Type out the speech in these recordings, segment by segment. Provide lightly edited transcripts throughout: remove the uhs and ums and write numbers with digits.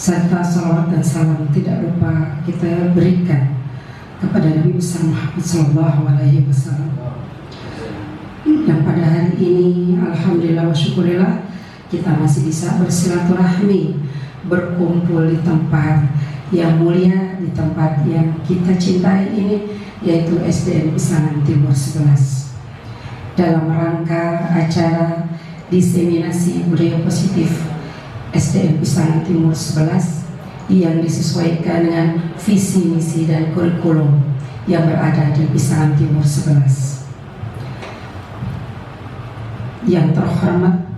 serta salawat dan salam tidak lupa kita berikan kepada Nabi besar Muhammad SAW, yang pada hari ini alhamdulillah wa syukurillah kita masih bisa bersilaturahmi, berkumpul di tempat yang mulia, di tempat yang kita cintai ini, yaitu SDN Pisangan Timur 11, dalam rangka acara diseminasi budaya positif SDN Pisangan Timur 11 yang disesuaikan dengan visi, misi, dan kurikulum yang berada di Pisangan Timur 11. Yang terhormat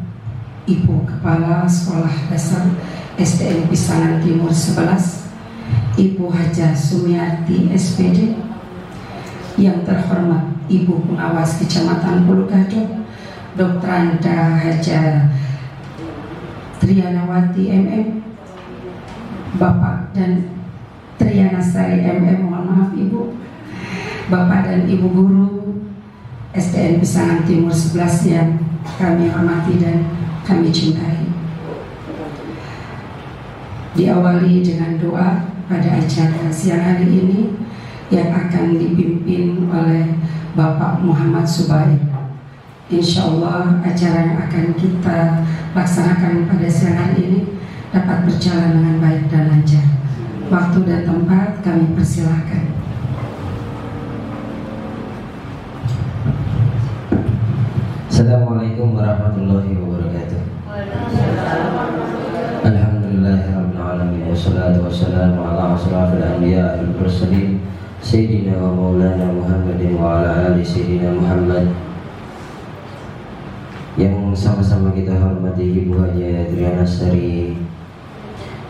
Ibu Kepala Sekolah Dasar SDN Pisangan Timur 11, Ibu Haja Sumiati SPD. Yang terhormat Ibu Pengawas Kecamatan Pulau Gadung, Dr. Anda Haja Trianawati MM, Bapak dan Triana Sari MM, mohon maaf Ibu, Bapak dan Ibu Guru SDN Pisangan Timur 11 yang kami hormati dan kami cintai. Diawali dengan doa pada acara siang hari ini yang akan dipimpin oleh Bapak Muhammad Subair. Insya Allah acara yang akan kita laksanakan pada siang hari ini dapat berjalan dengan baik dan lancar. Waktu dan tempat kami persilahkan. Assalamualaikum warahmatullahi wabarakatuh. Alhamdulillahirabbil alamin wassalatu wassalamu ala asyrafil anbiya'i wal mursalin sayyidina wa maulana Muhammadin wa ala ali sayyidina Muhammad. Yang sama-sama kita hormati Ibu Haja Triana Sari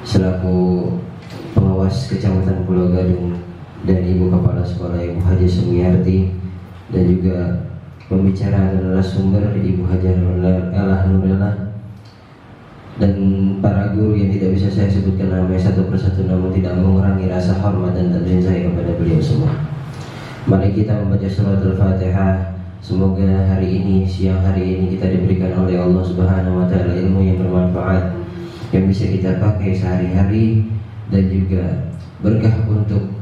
selaku pengawas Kecamatan Pulau Gadung, dan Ibu Kepala Sekolah Ibu Haja Sumiarti, dan juga pembicara adalah sumber Ibu Hajar Elah Nurela, dan para guru yang tidak bisa saya sebutkan namanya satu persatu, namun tidak mengurangi rasa hormat dan takzim saya kepada beliau semua. Mari kita membaca surat Al-Fatihah. Semoga hari ini, siang hari ini, kita diberikan oleh Allah Subhanahu wa Ta'ala ilmu yang bermanfaat, yang bisa kita pakai sehari-hari, dan juga berkah untuk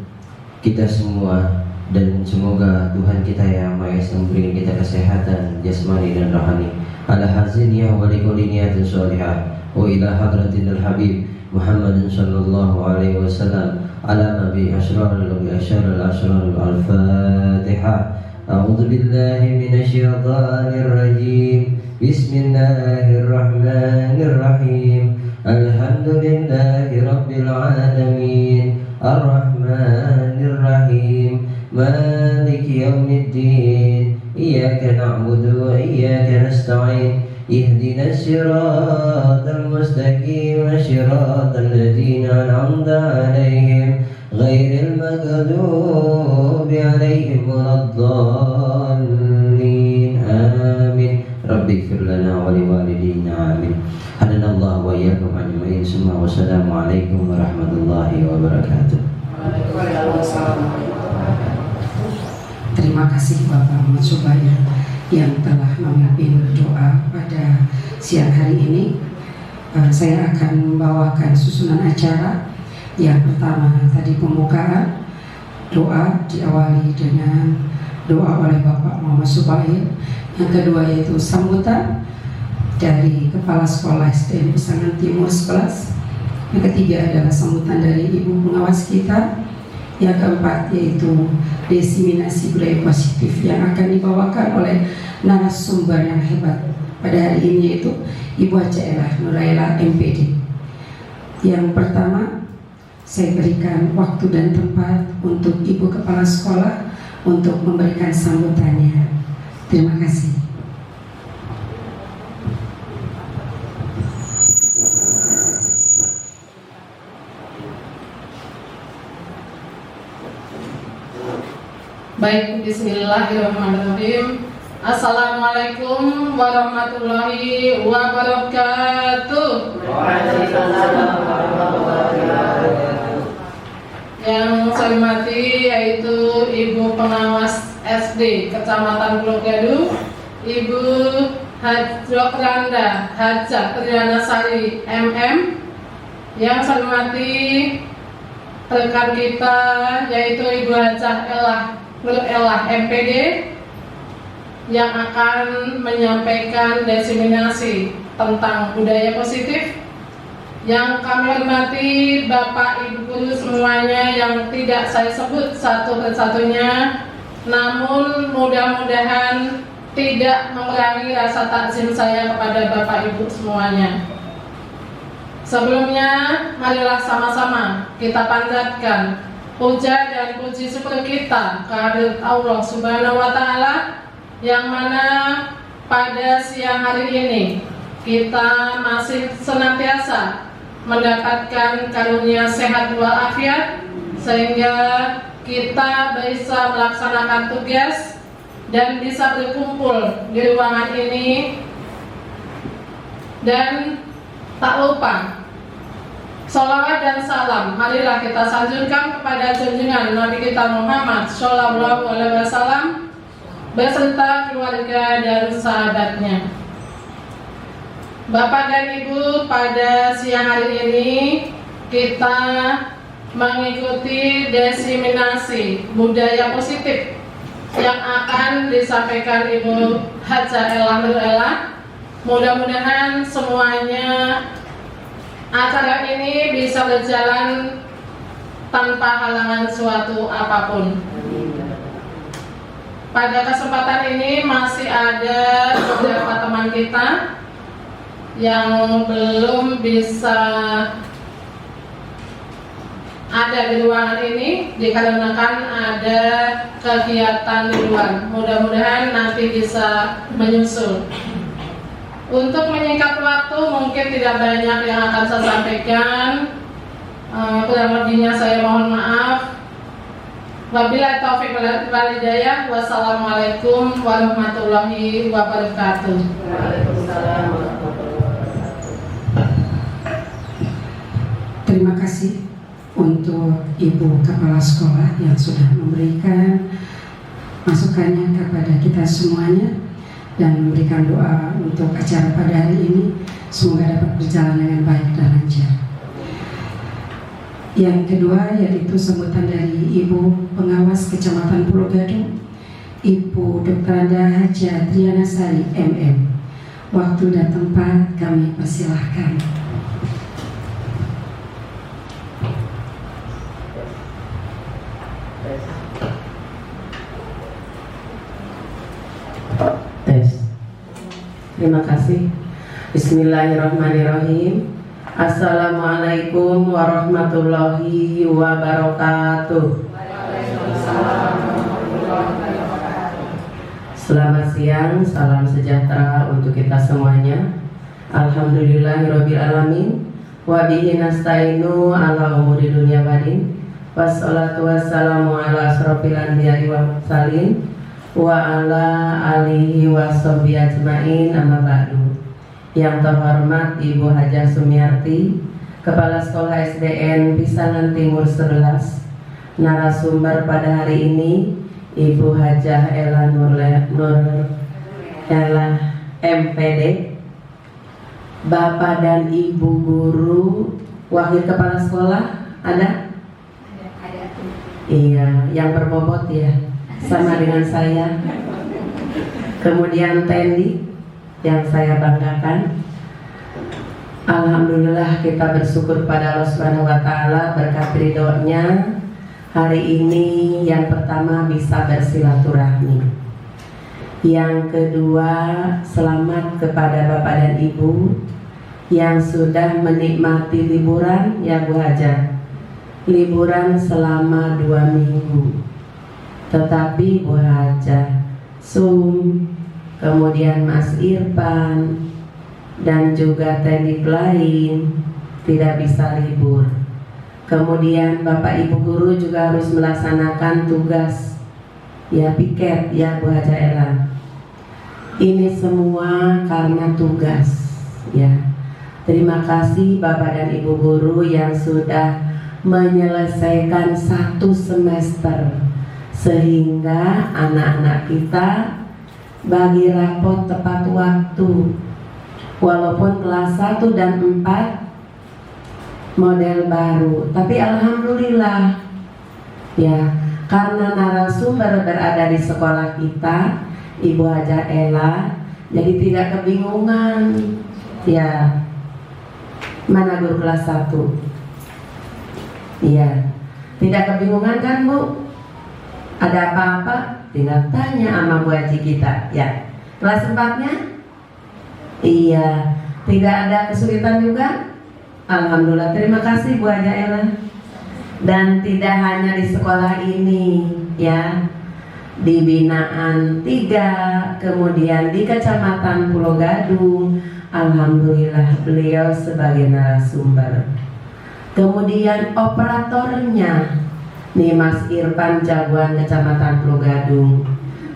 kita semua. Dan semoga Tuhan kita yang Maha Esa memberikan kita kesehatan jasmani dan rohani. Ala haziniyah wa likuliniyatin sholihah wa ila hadratil habib Muhammadin sallallahu alaihi wasallam ala nabi asrarul al-Fatihah. A'udzu billahi minasyaitonir rajim. Bismillahirrahmanirrahim. Alhamdulillahi rabbil alamin. Ar-Rahmanir Rahim. Maliki yaumiddin. Iyyaka na'budu wa iyyaka nasta'in. Ihdinas siratal mustaqim. Siratal ladzina an'amta 'alaihim ghairil maghdubi 'alaihim waladdallin. Amin. Rabbighfir lana wa liwalidina. Amin. Hadanallahu wa iyyakum ajma'in. Wassalamualaikum warahmatullahi wabarakatuh. Terima kasih Bapak Muhammad Subair yang telah memimpin doa pada siang hari ini. Saya akan membawakan susunan acara. Yang pertama tadi pembukaan, doa diawali dengan doa oleh Bapak Muhammad Subair. Yang kedua yaitu sambutan dari Kepala Sekolah SDN Pisangan Timur 11. Yang ketiga adalah sambutan dari Ibu Pengawas kita. Yang keempat yaitu diseminasi budaya positif yang akan dibawakan oleh narasumber yang hebat pada hari ini, yaitu Ibu Haja Elah Nurela MPD. Yang pertama, saya berikan waktu dan tempat untuk Ibu Kepala Sekolah untuk memberikan sambutannya. Terima kasih. Baik, bismillahirrahmanirrahim. Assalamualaikum warahmatullahi wabarakatuh. Waalaikumsalam warahmatullahi wabarakatuh. Yang saya hormati yaitu Ibu Pengawas SD Kecamatan Pulau Gadung, Ibu Dr. Anda Haja Triana Sari MM, Yang saya hormati rekan kita yaitu Ibu Hajah Nur Elah MPD yang akan menyampaikan diseminasi tentang budaya positif. Yang kami hormati Bapak Ibu guru semuanya yang tidak saya sebut satu persatunya, namun mudah-mudahan tidak mengurangi rasa takzim saya kepada Bapak Ibu semuanya. Sebelumnya, marilah sama-sama kita panjatkan puja dan puji syukur kita kehadirat Allah Subhanahu wa Ta'ala, yang mana pada siang hari ini kita masih senantiasa mendapatkan karunia sehat walafiat sehingga kita bisa melaksanakan tugas dan bisa berkumpul di ruangan ini. Dan tak lupa sholawat dan salam marilah kita sanjurkan kepada junjungan Nabi kita Muhammad Shallallahu Alaihi Wasallam beserta keluarga dan sahabatnya. Bapak dan Ibu, pada siang hari ini kita mengikuti diseminasi budaya positif yang akan disampaikan Ibu Hajah Elah Nur Elah. Mudah-mudahan semuanya acara ini bisa berjalan tanpa halangan suatu apapun. Pada kesempatan ini masih ada beberapa teman kita yang belum bisa ada di ruangan ini dikarenakan ada kegiatan di luar. Mudah-mudahan nanti bisa menyusul. Untuk menyingkat waktu, mungkin tidak banyak yang akan saya sampaikan. Kurang lebihnya saya mohon maaf. Wabillahi taufiq wal hidayah. Wassalamualaikum warahmatullahi wabarakatuh. Waalaikumsalam. Terima kasih untuk Ibu Kepala Sekolah yang sudah memberikan masukannya kepada kita semuanya dan memberikan doa untuk acara pada hari ini. Semoga dapat berjalan dengan baik dan lancar. Yang kedua yaitu sambutan dari Ibu Pengawas Kecamatan Pulau Gadung, Ibu Dr. Hajah Triana Sari MM. Waktu dan tempat kami persilahkan. Terima kasih. Bismillahirrahmanirrahim. Assalamualaikum warahmatullahi wabarakatuh. Selamat siang, salam sejahtera untuk kita semuanya. Alhamdulillahirabbil alamin. Wa bihi nasta'inu ala umuri dunya waddin. Wassalatu wassalamu ala asrofil anbiya'i wal mursalin wa ala alihi wa sahbihi ajma'in, amma ba'du. Yang terhormat Ibu Hajah Sumiarti, Kepala Sekolah SDN Pisangan Timur 11. Narasumber pada hari ini Ibu Hajah Elah Nur Elah MPD. Bapak dan Ibu guru, Wakil Kepala Sekolah ada? Ada. Iya, yang berbobot ya, sama dengan saya. Kemudian Tendi yang saya banggakan. Alhamdulillah kita bersyukur pada Allah Subhanahu wa Ta'ala berkat ridhonya hari ini yang pertama bisa bersilaturahmi. Yang kedua, selamat kepada Bapak dan Ibu yang sudah menikmati liburan ya Bu Hajah. Liburan selama 2 minggu. Tetapi Bu Hajah, kemudian Mas Irfan dan juga teknik lain tidak bisa libur. Kemudian Bapak Ibu guru juga harus melaksanakan tugas ya piket ya Bu Hajah Elah. Ini semua karena tugas ya. Terima kasih Bapak dan Ibu guru yang sudah menyelesaikan 1 semester sehingga anak-anak kita bagi rapot tepat waktu. Walaupun kelas 1 dan 4 model baru. Tapi alhamdulillah ya, karena narasumber berada di sekolah kita, Ibu Haja Ella, jadi tidak kebingungan. Ya, mana guru kelas 1? Iya, tidak kebingungan kan Bu? Ada apa-apa? Tinggal tanya sama Bu Haji kita. Ya, kelas 4-nya? Iya, tidak ada kesulitan juga? Alhamdulillah, terima kasih Bu Haja Ella. Dan tidak hanya di sekolah ini ya, di binaan 3, kemudian di Kecamatan Pulau Gadung, alhamdulillah beliau sebagai narasumber. Kemudian operatornya nih Mas Irfan Jagoan Kecamatan Pulau Gadung.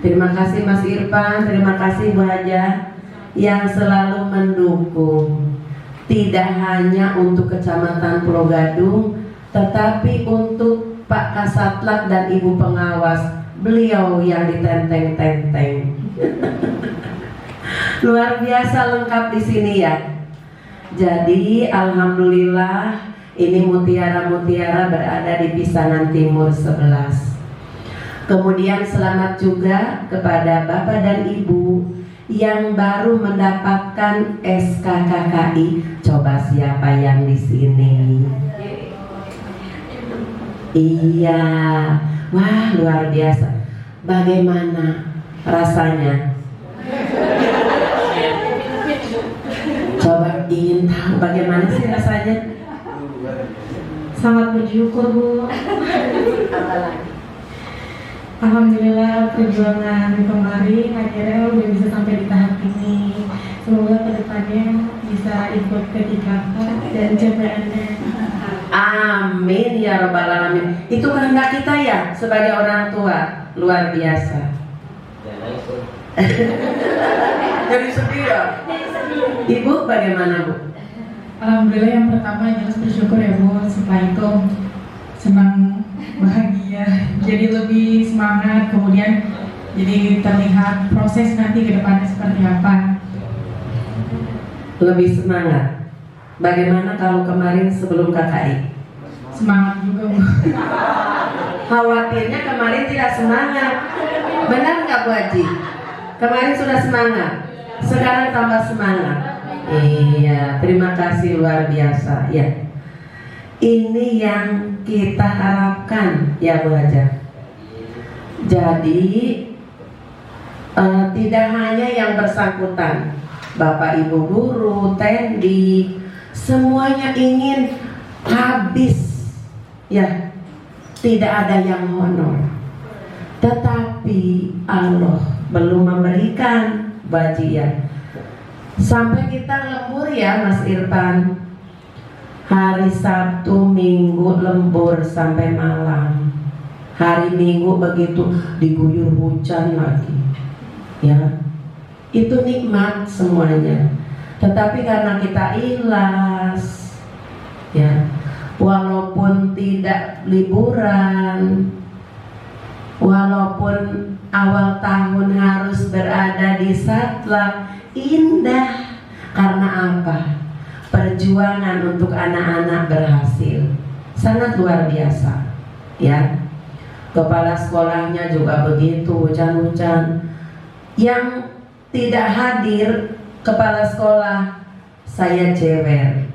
Terima kasih Mas Irfan, terima kasih Bu Haja yang selalu mendukung, tidak hanya untuk Kecamatan Pulau Gadung, tetapi untuk Pak Kasatlak dan Ibu Pengawas, beliau yang ditenteng-tenteng. Luar biasa lengkap di sini ya. Jadi alhamdulillah ini mutiara-mutiara berada di Pisangan Timur 11. Kemudian selamat juga kepada Bapak dan Ibu yang baru mendapatkan SKKKI. Coba siapa yang di sini? Iya, wah luar biasa. Bagaimana rasanya? Coba ingin tahu bagaimana sih rasanya? Sangat bersyukur Bu. Alhamdulillah perjuangan kemarin akhirnya udah bisa sampai di tahap ini. Semoga kedepannya bisa ikut P3K dan CPNS. Amin ya robbal alamin. Itu kehendak kita ya sebagai orang tua. Luar biasa. Jadi sedih ya. Ibu bagaimana Bu? Alhamdulillah yang pertama jelas bersyukur ya Bu. Setelah itu senang, bahagia, jadi lebih semangat. Kemudian jadi terlihat proses nanti ke depannya seperti apa. Lebih semangat. Bagaimana kalau kemarin sebelum KKI? Semangat juga Bu. Khawatirnya kemarin tidak semangat. Benar nggak Bu Haji? Kemarin sudah semangat, sekarang tambah semangat. Iya, terima kasih luar biasa ya. Ini yang kita harapkan ya Bu Haja. Jadi tidak hanya yang bersangkutan, Bapak Ibu guru, Tendi, semuanya ingin habis ya, tidak ada yang honor. Tetapi Allah belum memberikan bagian. Sampai kita lembur ya Mas Irfan. Hari Sabtu, Minggu lembur sampai malam. Hari Minggu begitu diguyur hujan lagi. Ya. Itu nikmat semuanya. Tetapi karena kita ikhlas ya, walaupun tidak liburan, walaupun awal tahun harus berada di Satlak, indah. Karena apa? Perjuangan untuk anak-anak berhasil sangat luar biasa ya. Kepala sekolahnya juga begitu, hujan-hujan. Yang tidak hadir kepala sekolah, saya jewer.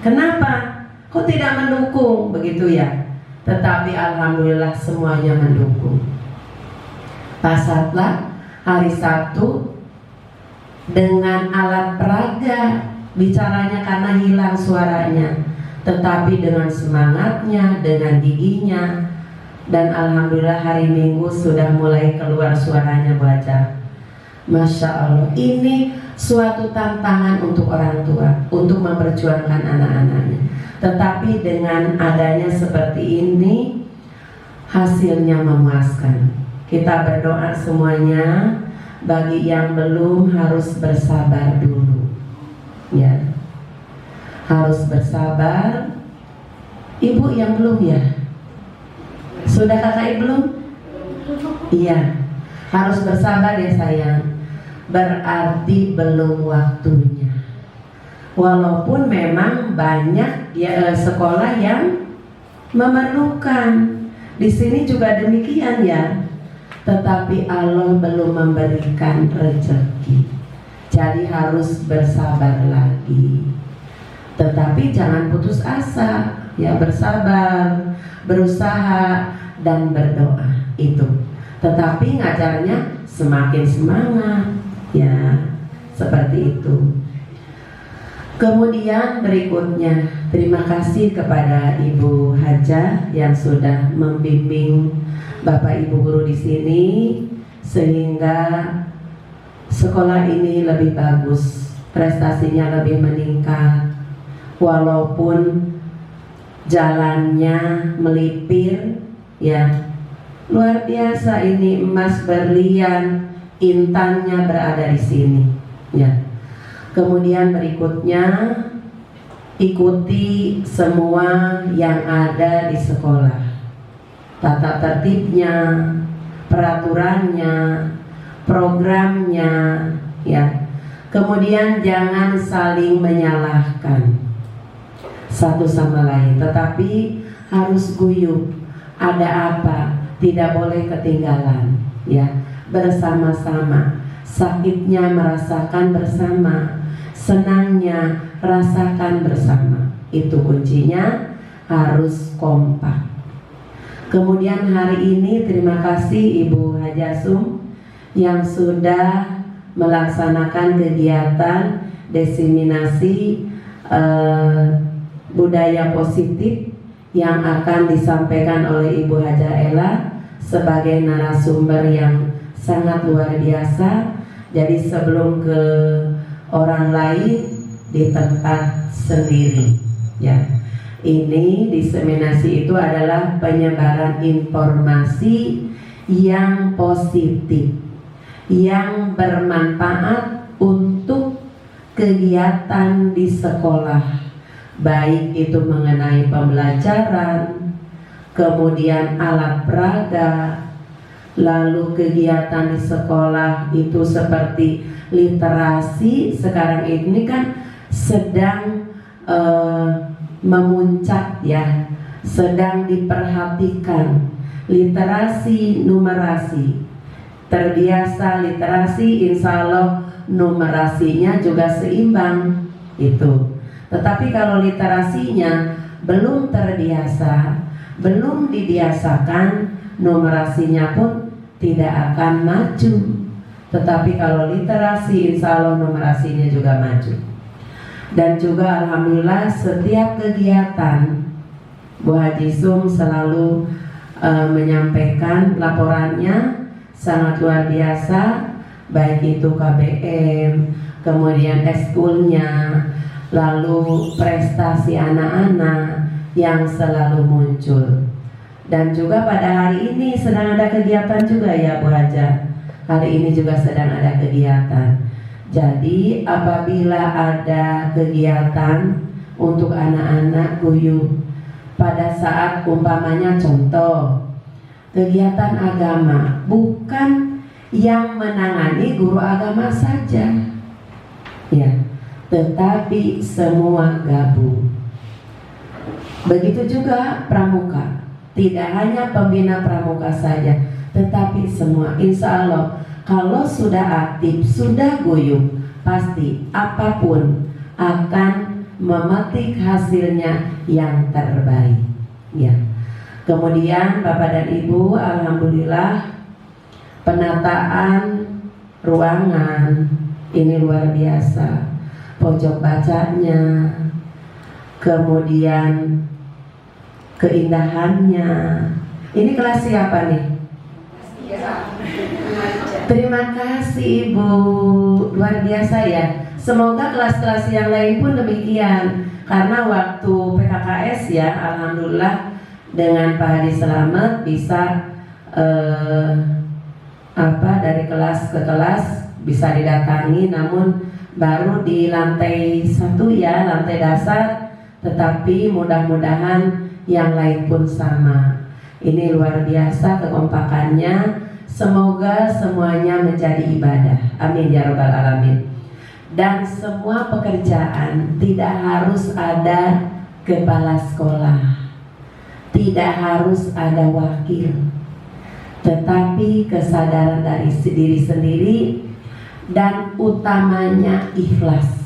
Kenapa? Kok tidak mendukung? Begitu ya. Tetapi alhamdulillah semuanya mendukung. Pasatlah hari Sabtu dengan alat peraga, bicaranya karena hilang suaranya, tetapi dengan semangatnya, dengan giginya. Dan alhamdulillah hari Minggu sudah mulai keluar suaranya Bu Haja. Masya Allah, ini suatu tantangan untuk orang tua untuk memperjuangkan anak-anaknya. Tetapi dengan adanya seperti ini, hasilnya memuaskan. Kita berdoa semuanya. Bagi yang belum harus bersabar dulu ya, harus bersabar. Ibu yang belum ya? Sudah kakak belum? Iya, harus bersabar ya sayang. Berarti belum waktunya. Walaupun memang banyak ya sekolah yang memerlukan. Di sini juga demikian ya. Tetapi Allah belum memberikan rezeki. Jadi harus bersabar lagi. Tetapi jangan putus asa, ya bersabar, berusaha dan berdoa itu. Tetapi ngajarnya semakin semangat, ya seperti itu. Kemudian berikutnya, terima kasih kepada Ibu Haja yang sudah membimbing Bapak Ibu guru di sini sehingga sekolah ini lebih bagus, prestasinya lebih meningkat. Walaupun jalannya melipir, ya luar biasa ini emas berlian, intannya berada di sini, ya. Kemudian berikutnya ikuti semua yang ada di sekolah, tata tertibnya, peraturannya, programnya, ya. Kemudian jangan saling menyalahkan satu sama lain, tetapi harus guyup. Ada apa? Tidak boleh ketinggalan, ya. Bersama-sama, sakitnya merasakan bersama, senangnya rasakan bersama. Itu kuncinya, harus kompak. Kemudian hari ini terima kasih Ibu Hajasum yang sudah melaksanakan kegiatan diseminasi budaya positif yang akan disampaikan oleh Ibu Haja Ella sebagai narasumber yang sangat luar biasa. Jadi sebelum ke orang lain di tempat sendiri, ya. Ini diseminasi itu adalah penyebaran informasi yang positif, yang bermanfaat untuk kegiatan di sekolah, baik itu mengenai pembelajaran, kemudian alat peraga, lalu kegiatan di sekolah itu seperti literasi. Sekarang ini kan sedang memuncak, ya, sedang diperhatikan literasi numerasi. Terbiasa literasi, insya Allah numerasinya juga seimbang itu. Tetapi kalau literasinya belum terbiasa, belum dibiasakan, numerasinya pun tidak akan maju. Tetapi kalau literasi, insya Allah numerasinya juga maju. Dan juga alhamdulillah setiap kegiatan Bu Haji Sum selalu menyampaikan laporannya sangat luar biasa, baik itu KBM, kemudian eskulnya, lalu prestasi anak-anak yang selalu muncul. Dan juga pada hari ini sedang ada kegiatan juga ya Bu Haja. Hari ini juga sedang ada kegiatan. Jadi apabila ada kegiatan untuk anak-anak guyup, pada saat umpamanya contoh kegiatan agama, bukan yang menangani guru agama saja, ya, tetapi semua gabung. Begitu juga pramuka, tidak hanya pembina pramuka saja, tetapi semua. Insya Allah kalau sudah aktif, sudah guyup, pasti apapun akan memetik hasilnya yang terbaik, ya. Kemudian Bapak dan Ibu, alhamdulillah penataan ruangan ini luar biasa. Pojok bacanya, kemudian keindahannya. Ini kelas siapa nih? Terima kasih Ibu, luar biasa ya. Semoga kelas-kelas yang lain pun demikian. Karena waktu PKKS ya, alhamdulillah dengan Pak Hadi Selamet bisa dari kelas ke kelas bisa didatangi, namun baru di lantai 1 ya, lantai dasar. Tetapi mudah-mudahan yang lain pun sama. Ini luar biasa kekompakannya. Semoga semuanya menjadi ibadah. Amin ya rabbal alamin. Dan semua pekerjaan tidak harus ada kepala sekolah, tidak harus ada wakil, tetapi kesadaran dari diri sendiri dan utamanya ikhlas.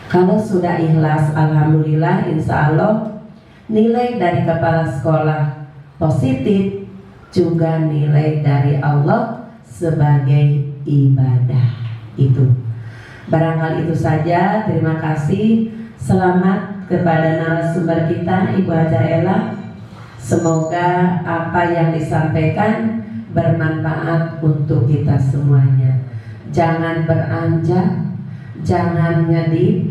Kalau sudah ikhlas, alhamdulillah, insya Allah nilai dari kepala sekolah positif, juga nilai dari Allah sebagai ibadah. Itu barangkali itu saja. Terima kasih. Selamat kepada narasumber kita, Ibu Haja Ella. Semoga apa yang disampaikan bermanfaat untuk kita semuanya. Jangan beranjak, jangan ngedip.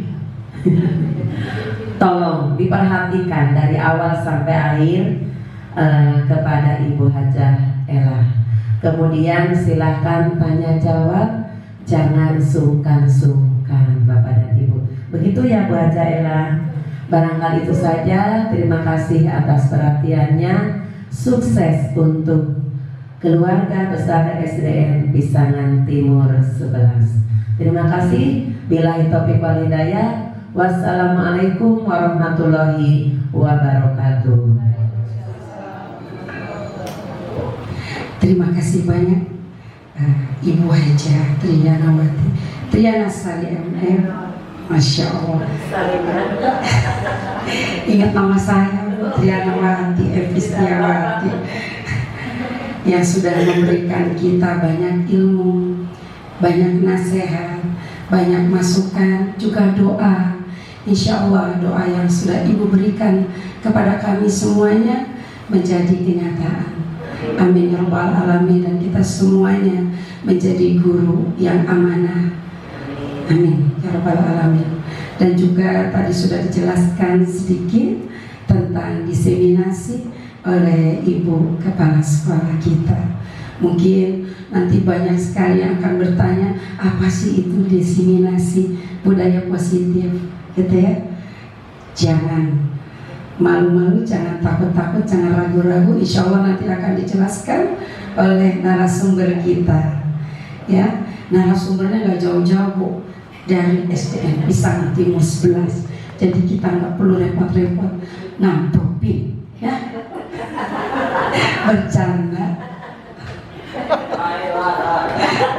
Tolong diperhatikan dari awal sampai akhir kepada Ibu Haja Ella. Kemudian silahkan tanya jawab, jangan sungkan-sungkan Bapak dan Ibu. Begitu ya Bu Haja Ella. Barangkali itu saja. Terima kasih atas perhatiannya. Sukses untuk keluarga besar SDN Pisangan Timur 11. Terima kasih. Billahi taufiq wal hidayah. Wassalamualaikum warahmatullahi wabarakatuh. Terima kasih banyak Ibu Haja Triana Sari MM. Masya Allah. Ingat nama saya, Triana Wati Evistiawati, yang sudah memberikan kita banyak ilmu, banyak nasihat, banyak masukan, juga doa. Insya Allah doa yang sudah Ibu berikan kepada kami semuanya menjadi kenyataan. Amin ya rabbal alamin. Dan kita semuanya menjadi guru yang amanah. Amin ya rabbal alamin. Dan juga tadi sudah dijelaskan sedikit tentang diseminasi oleh Ibu Kepala Sekolah kita. Mungkin nanti banyak sekali yang akan bertanya, apa sih itu diseminasi budaya positif, gitu ya. Jangan malu-malu, jangan takut-takut, jangan ragu-ragu. Insya Allah nanti akan dijelaskan oleh narasumber kita. Ya, narasumbernya nggak jauh-jauh Bu, dari SDN Pisangan Timur 11. Jadi kita nggak perlu repot-repot ngampupin, ya. Bercanda.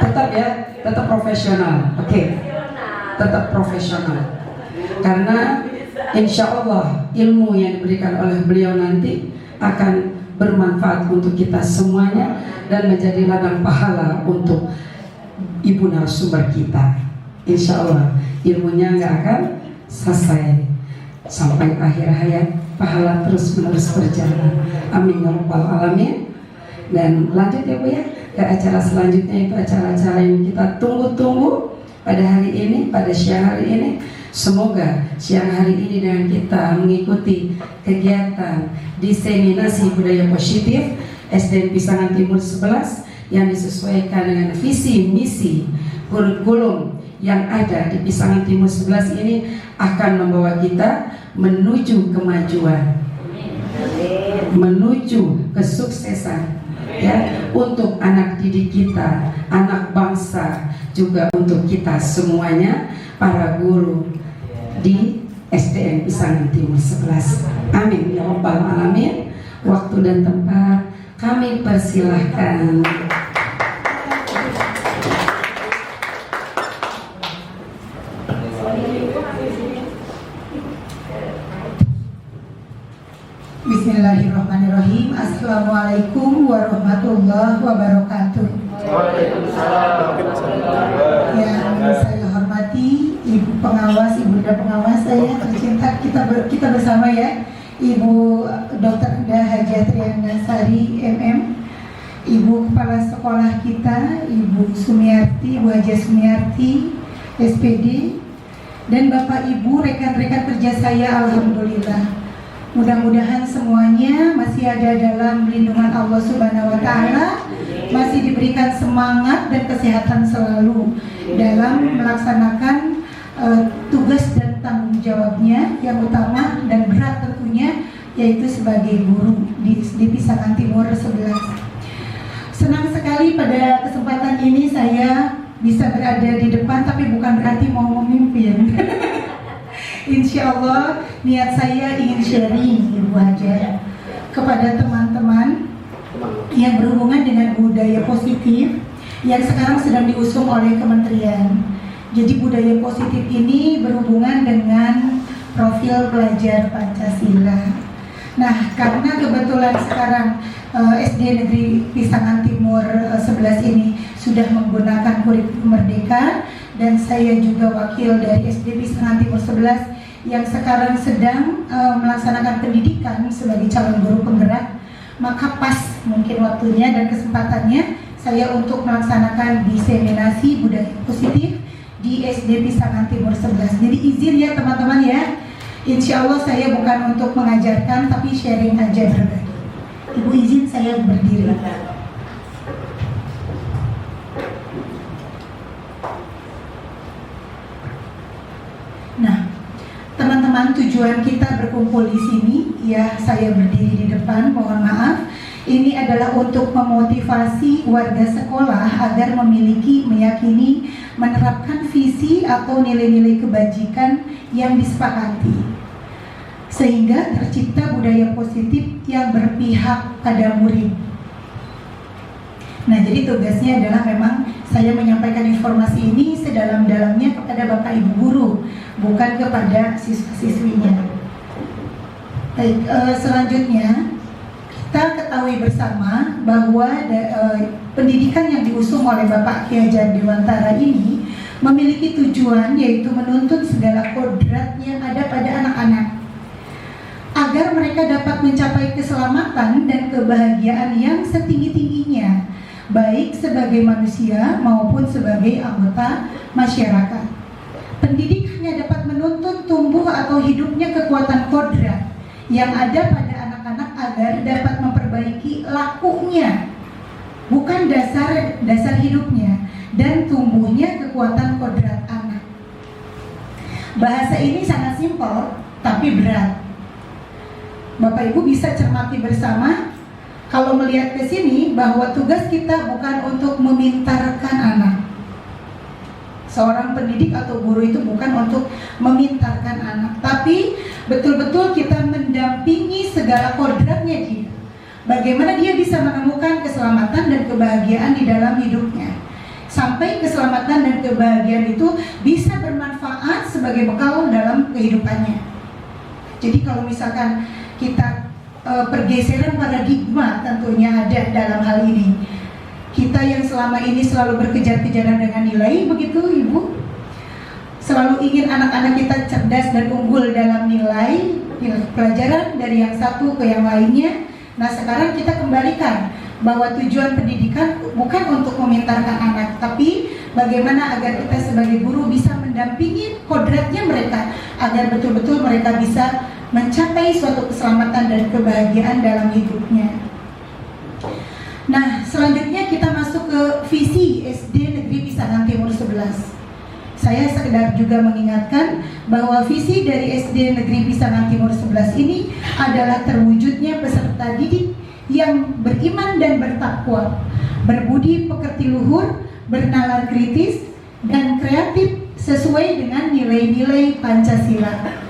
Tetap ya, tetap profesional. Oke. Tetap profesional. Karena insya Allah ilmu yang diberikan oleh beliau nanti akan bermanfaat untuk kita semuanya dan menjadi ladang pahala untuk ibu narasumber kita. Insya Allah ilmunya nggak akan selesai sampai akhir hayat, pahala terus menerus berjalan. Amin ya rabbal alamin. Dan lanjut ya Bu ya ke acara selanjutnya, itu acara-acara yang kita tunggu-tunggu pada hari ini, pada siang hari ini. Semoga siang hari ini dengan kita mengikuti kegiatan diseminasi budaya positif SDN Pisangan Timur 11 yang disesuaikan dengan visi misi kurikulum yang ada di Pisangan Timur 11 ini akan membawa kita menuju kemajuan, menuju kesuksesan, ya, untuk anak didik kita, anak bangsa, juga untuk kita semuanya, para guru di SDN Pisangan Timur 11. Amin ya rabbal alamin. Waktu dan tempat kami persilahkan. Bismillahirrahmanirrahim. Assalamualaikum warahmatullahi wabarakatuh. Yang saya hormati Ibu Pengawas, Ibu Pengawas saya tercinta, kita bersama ya, Ibu Dr. Haja Triana Sari MM, Ibu Kepala Sekolah kita, Ibu Sumiarti, Ibu Haja Sumiarti, SPD, dan Bapak Ibu rekan-rekan kerja saya, alhamdulillah. Mudah-mudahan semuanya masih ada dalam lindungan Allah Subhanahu wa Ta'ala, masih diberikan semangat dan kesehatan selalu dalam melaksanakan tugas dan tanggung jawabnya yang utama dan berat tentunya, yaitu sebagai guru di Pisangan Timur 11. Senang sekali pada kesempatan ini saya bisa berada di depan, tapi bukan berarti mau memimpin. Insya Allah niat saya ingin sharing Ibu Hajar kepada teman-teman yang berhubungan dengan budaya positif yang sekarang sedang diusung oleh kementerian. Jadi budaya positif ini berhubungan dengan profil pelajar Pancasila. Nah, karena kebetulan sekarang SD Negeri Pisangan Timur 11 ini sudah menggunakan kurikulum Merdeka, dan saya juga wakil dari SD Pisangan Timur 11 yang sekarang sedang melaksanakan pendidikan sebagai calon guru penggerak, maka pas mungkin waktunya dan kesempatannya saya untuk melaksanakan diseminasi budaya positif di SD Pisangan Timur 11. Jadi izin ya teman-teman ya, insya Allah saya bukan untuk mengajarkan tapi sharing aja berbagi. Ibu izin saya berdiri. Nah, teman-teman, tujuan kita berkumpul di sini, ya saya berdiri di depan, mohon maaf. Ini adalah untuk memotivasi warga sekolah agar memiliki, meyakini, menerapkan visi atau nilai-nilai kebajikan yang disepakati, sehingga tercipta budaya positif yang berpihak pada murid. Nah, jadi tugasnya adalah memang saya menyampaikan informasi ini sedalam-dalamnya kepada Bapak Ibu guru, bukan kepada siswa-siswinya. Baik, selanjutnya kita ketahui bersama bahwa pendidikan yang diusung oleh Bapak Ki Hajar Dewantara ini memiliki tujuan, yaitu menuntut segala kodrat yang ada pada anak-anak agar mereka dapat mencapai keselamatan dan kebahagiaan yang setinggi-tingginya, baik sebagai manusia maupun sebagai anggota masyarakat. Pendidikannya dapat menuntun tumbuh atau hidupnya kekuatan kodrat yang ada pada anak-anak agar dapat memperbaiki lakunya, bukan dasar hidupnya, dan tumbuhnya kekuatan kodrat anak. Bahasa ini sangat simpel tapi berat. Bapak Ibu bisa cermati bersama kalau melihat ke sini bahwa tugas kita bukan untuk memintarkan anak. Seorang pendidik atau guru itu bukan untuk memintarkan anak, tapi betul-betul kita mendampingi segala kodratnya dia. Bagaimana dia bisa menemukan keselamatan dan kebahagiaan di dalam hidupnya, sampai keselamatan dan kebahagiaan itu bisa bermanfaat sebagai bekal dalam kehidupannya. Jadi kalau misalkan kita pergeseran paradigma tentunya ada dalam hal ini. Kita yang selama ini selalu berkejar-kejaran dengan nilai, begitu Ibu, selalu ingin anak-anak kita cerdas dan unggul dalam nilai pelajaran dari yang satu ke yang lainnya. Nah, sekarang kita kembalikan bahwa tujuan pendidikan bukan untuk memintarkan anak, tapi bagaimana agar kita sebagai guru bisa mendampingi kodratnya mereka agar betul-betul mereka bisa mencapai suatu keselamatan dan kebahagiaan dalam hidupnya. Nah, selanjutnya kita masuk ke visi SD Negeri Pisangan Timur 11. Saya sekedar juga mengingatkan bahwa visi dari SD Negeri Pisangan Timur 11 ini adalah terwujudnya peserta didik yang beriman dan bertakwa, berbudi pekerti luhur, bernalar kritis, dan kreatif sesuai dengan nilai-nilai Pancasila.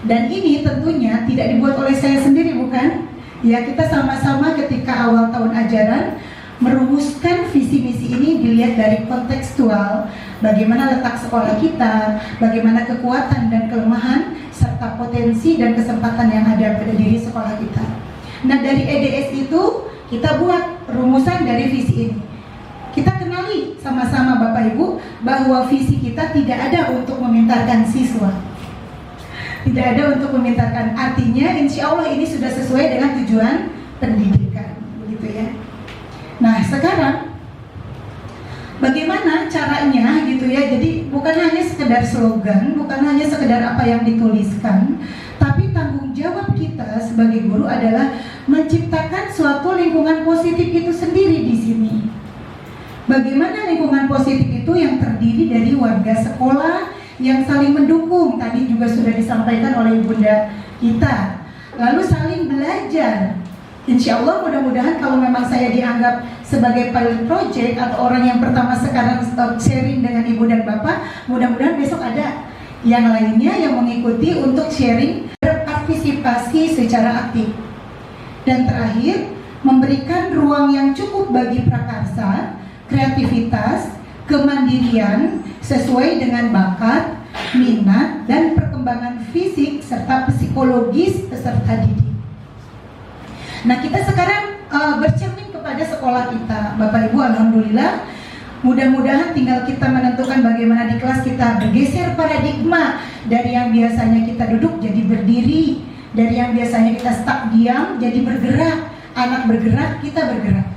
Dan ini tentunya tidak dibuat oleh saya sendiri, bukan? Ya, kita sama-sama ketika awal tahun ajaran merumuskan visi misi ini dilihat dari kontekstual, bagaimana letak sekolah kita, bagaimana kekuatan dan kelemahan, serta potensi dan kesempatan yang ada pada diri sekolah kita. Nah, dari EDS itu kita buat rumusan dari visi ini. Kita kenali sama-sama Bapak Ibu bahwa visi kita tidak ada untuk memintarkan siswa, tidak ada untuk memintarkan. Artinya insya Allah ini sudah sesuai dengan tujuan pendidikan, begitu ya. Nah, sekarang bagaimana caranya gitu ya. Jadi bukan hanya sekedar slogan, bukan hanya sekedar apa yang dituliskan, tapi tanggung jawab kita sebagai guru adalah menciptakan suatu lingkungan positif itu sendiri di sini. Bagaimana lingkungan positif itu yang terdiri dari warga sekolah yang saling mendukung, tadi juga sudah disampaikan oleh Bunda kita, lalu saling belajar, Insya Allah mudah-mudahan kalau memang saya dianggap sebagai pilot project atau orang yang pertama sekarang sharing dengan ibu dan bapak, mudah-mudahan besok ada yang lainnya yang mengikuti untuk sharing, berpartisipasi secara aktif. Dan terakhir, memberikan ruang yang cukup bagi prakarsa, kreativitas, kemandirian sesuai dengan bakat, minat, dan perkembangan fisik serta psikologis peserta didik. Nah, kita sekarang bercermin kepada sekolah kita, Bapak Ibu. Alhamdulillah, mudah-mudahan tinggal kita menentukan bagaimana di kelas kita bergeser paradigma dari yang biasanya kita duduk jadi berdiri, dari yang biasanya kita stuck diam jadi bergerak. Anak bergerak, kita bergerak.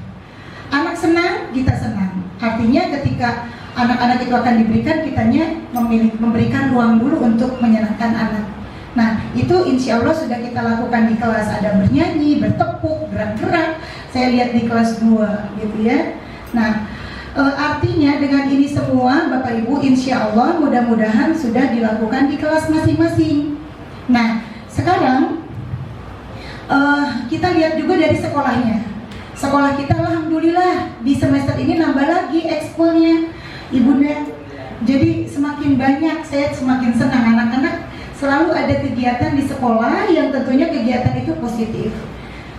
Anak senang, kita senang. Artinya ketika anak-anak itu akan diberikan, kitanya memberikan ruang dulu untuk menyenangkan anak. Nah, itu insya Allah sudah kita lakukan di kelas. Ada bernyanyi, bertepuk, gerak-gerak. Saya lihat di kelas 2 gitu ya. Nah, artinya dengan ini semua Bapak Ibu, insya Allah mudah-mudahan sudah dilakukan di kelas masing-masing. Nah, sekarang kita lihat juga dari sekolahnya. Sekolah kita alhamdulillah di semester ini nambah lagi ekskulnya, Ibunda. Jadi semakin banyak, saya semakin senang. Anak-anak selalu ada kegiatan di sekolah yang tentunya kegiatan itu positif.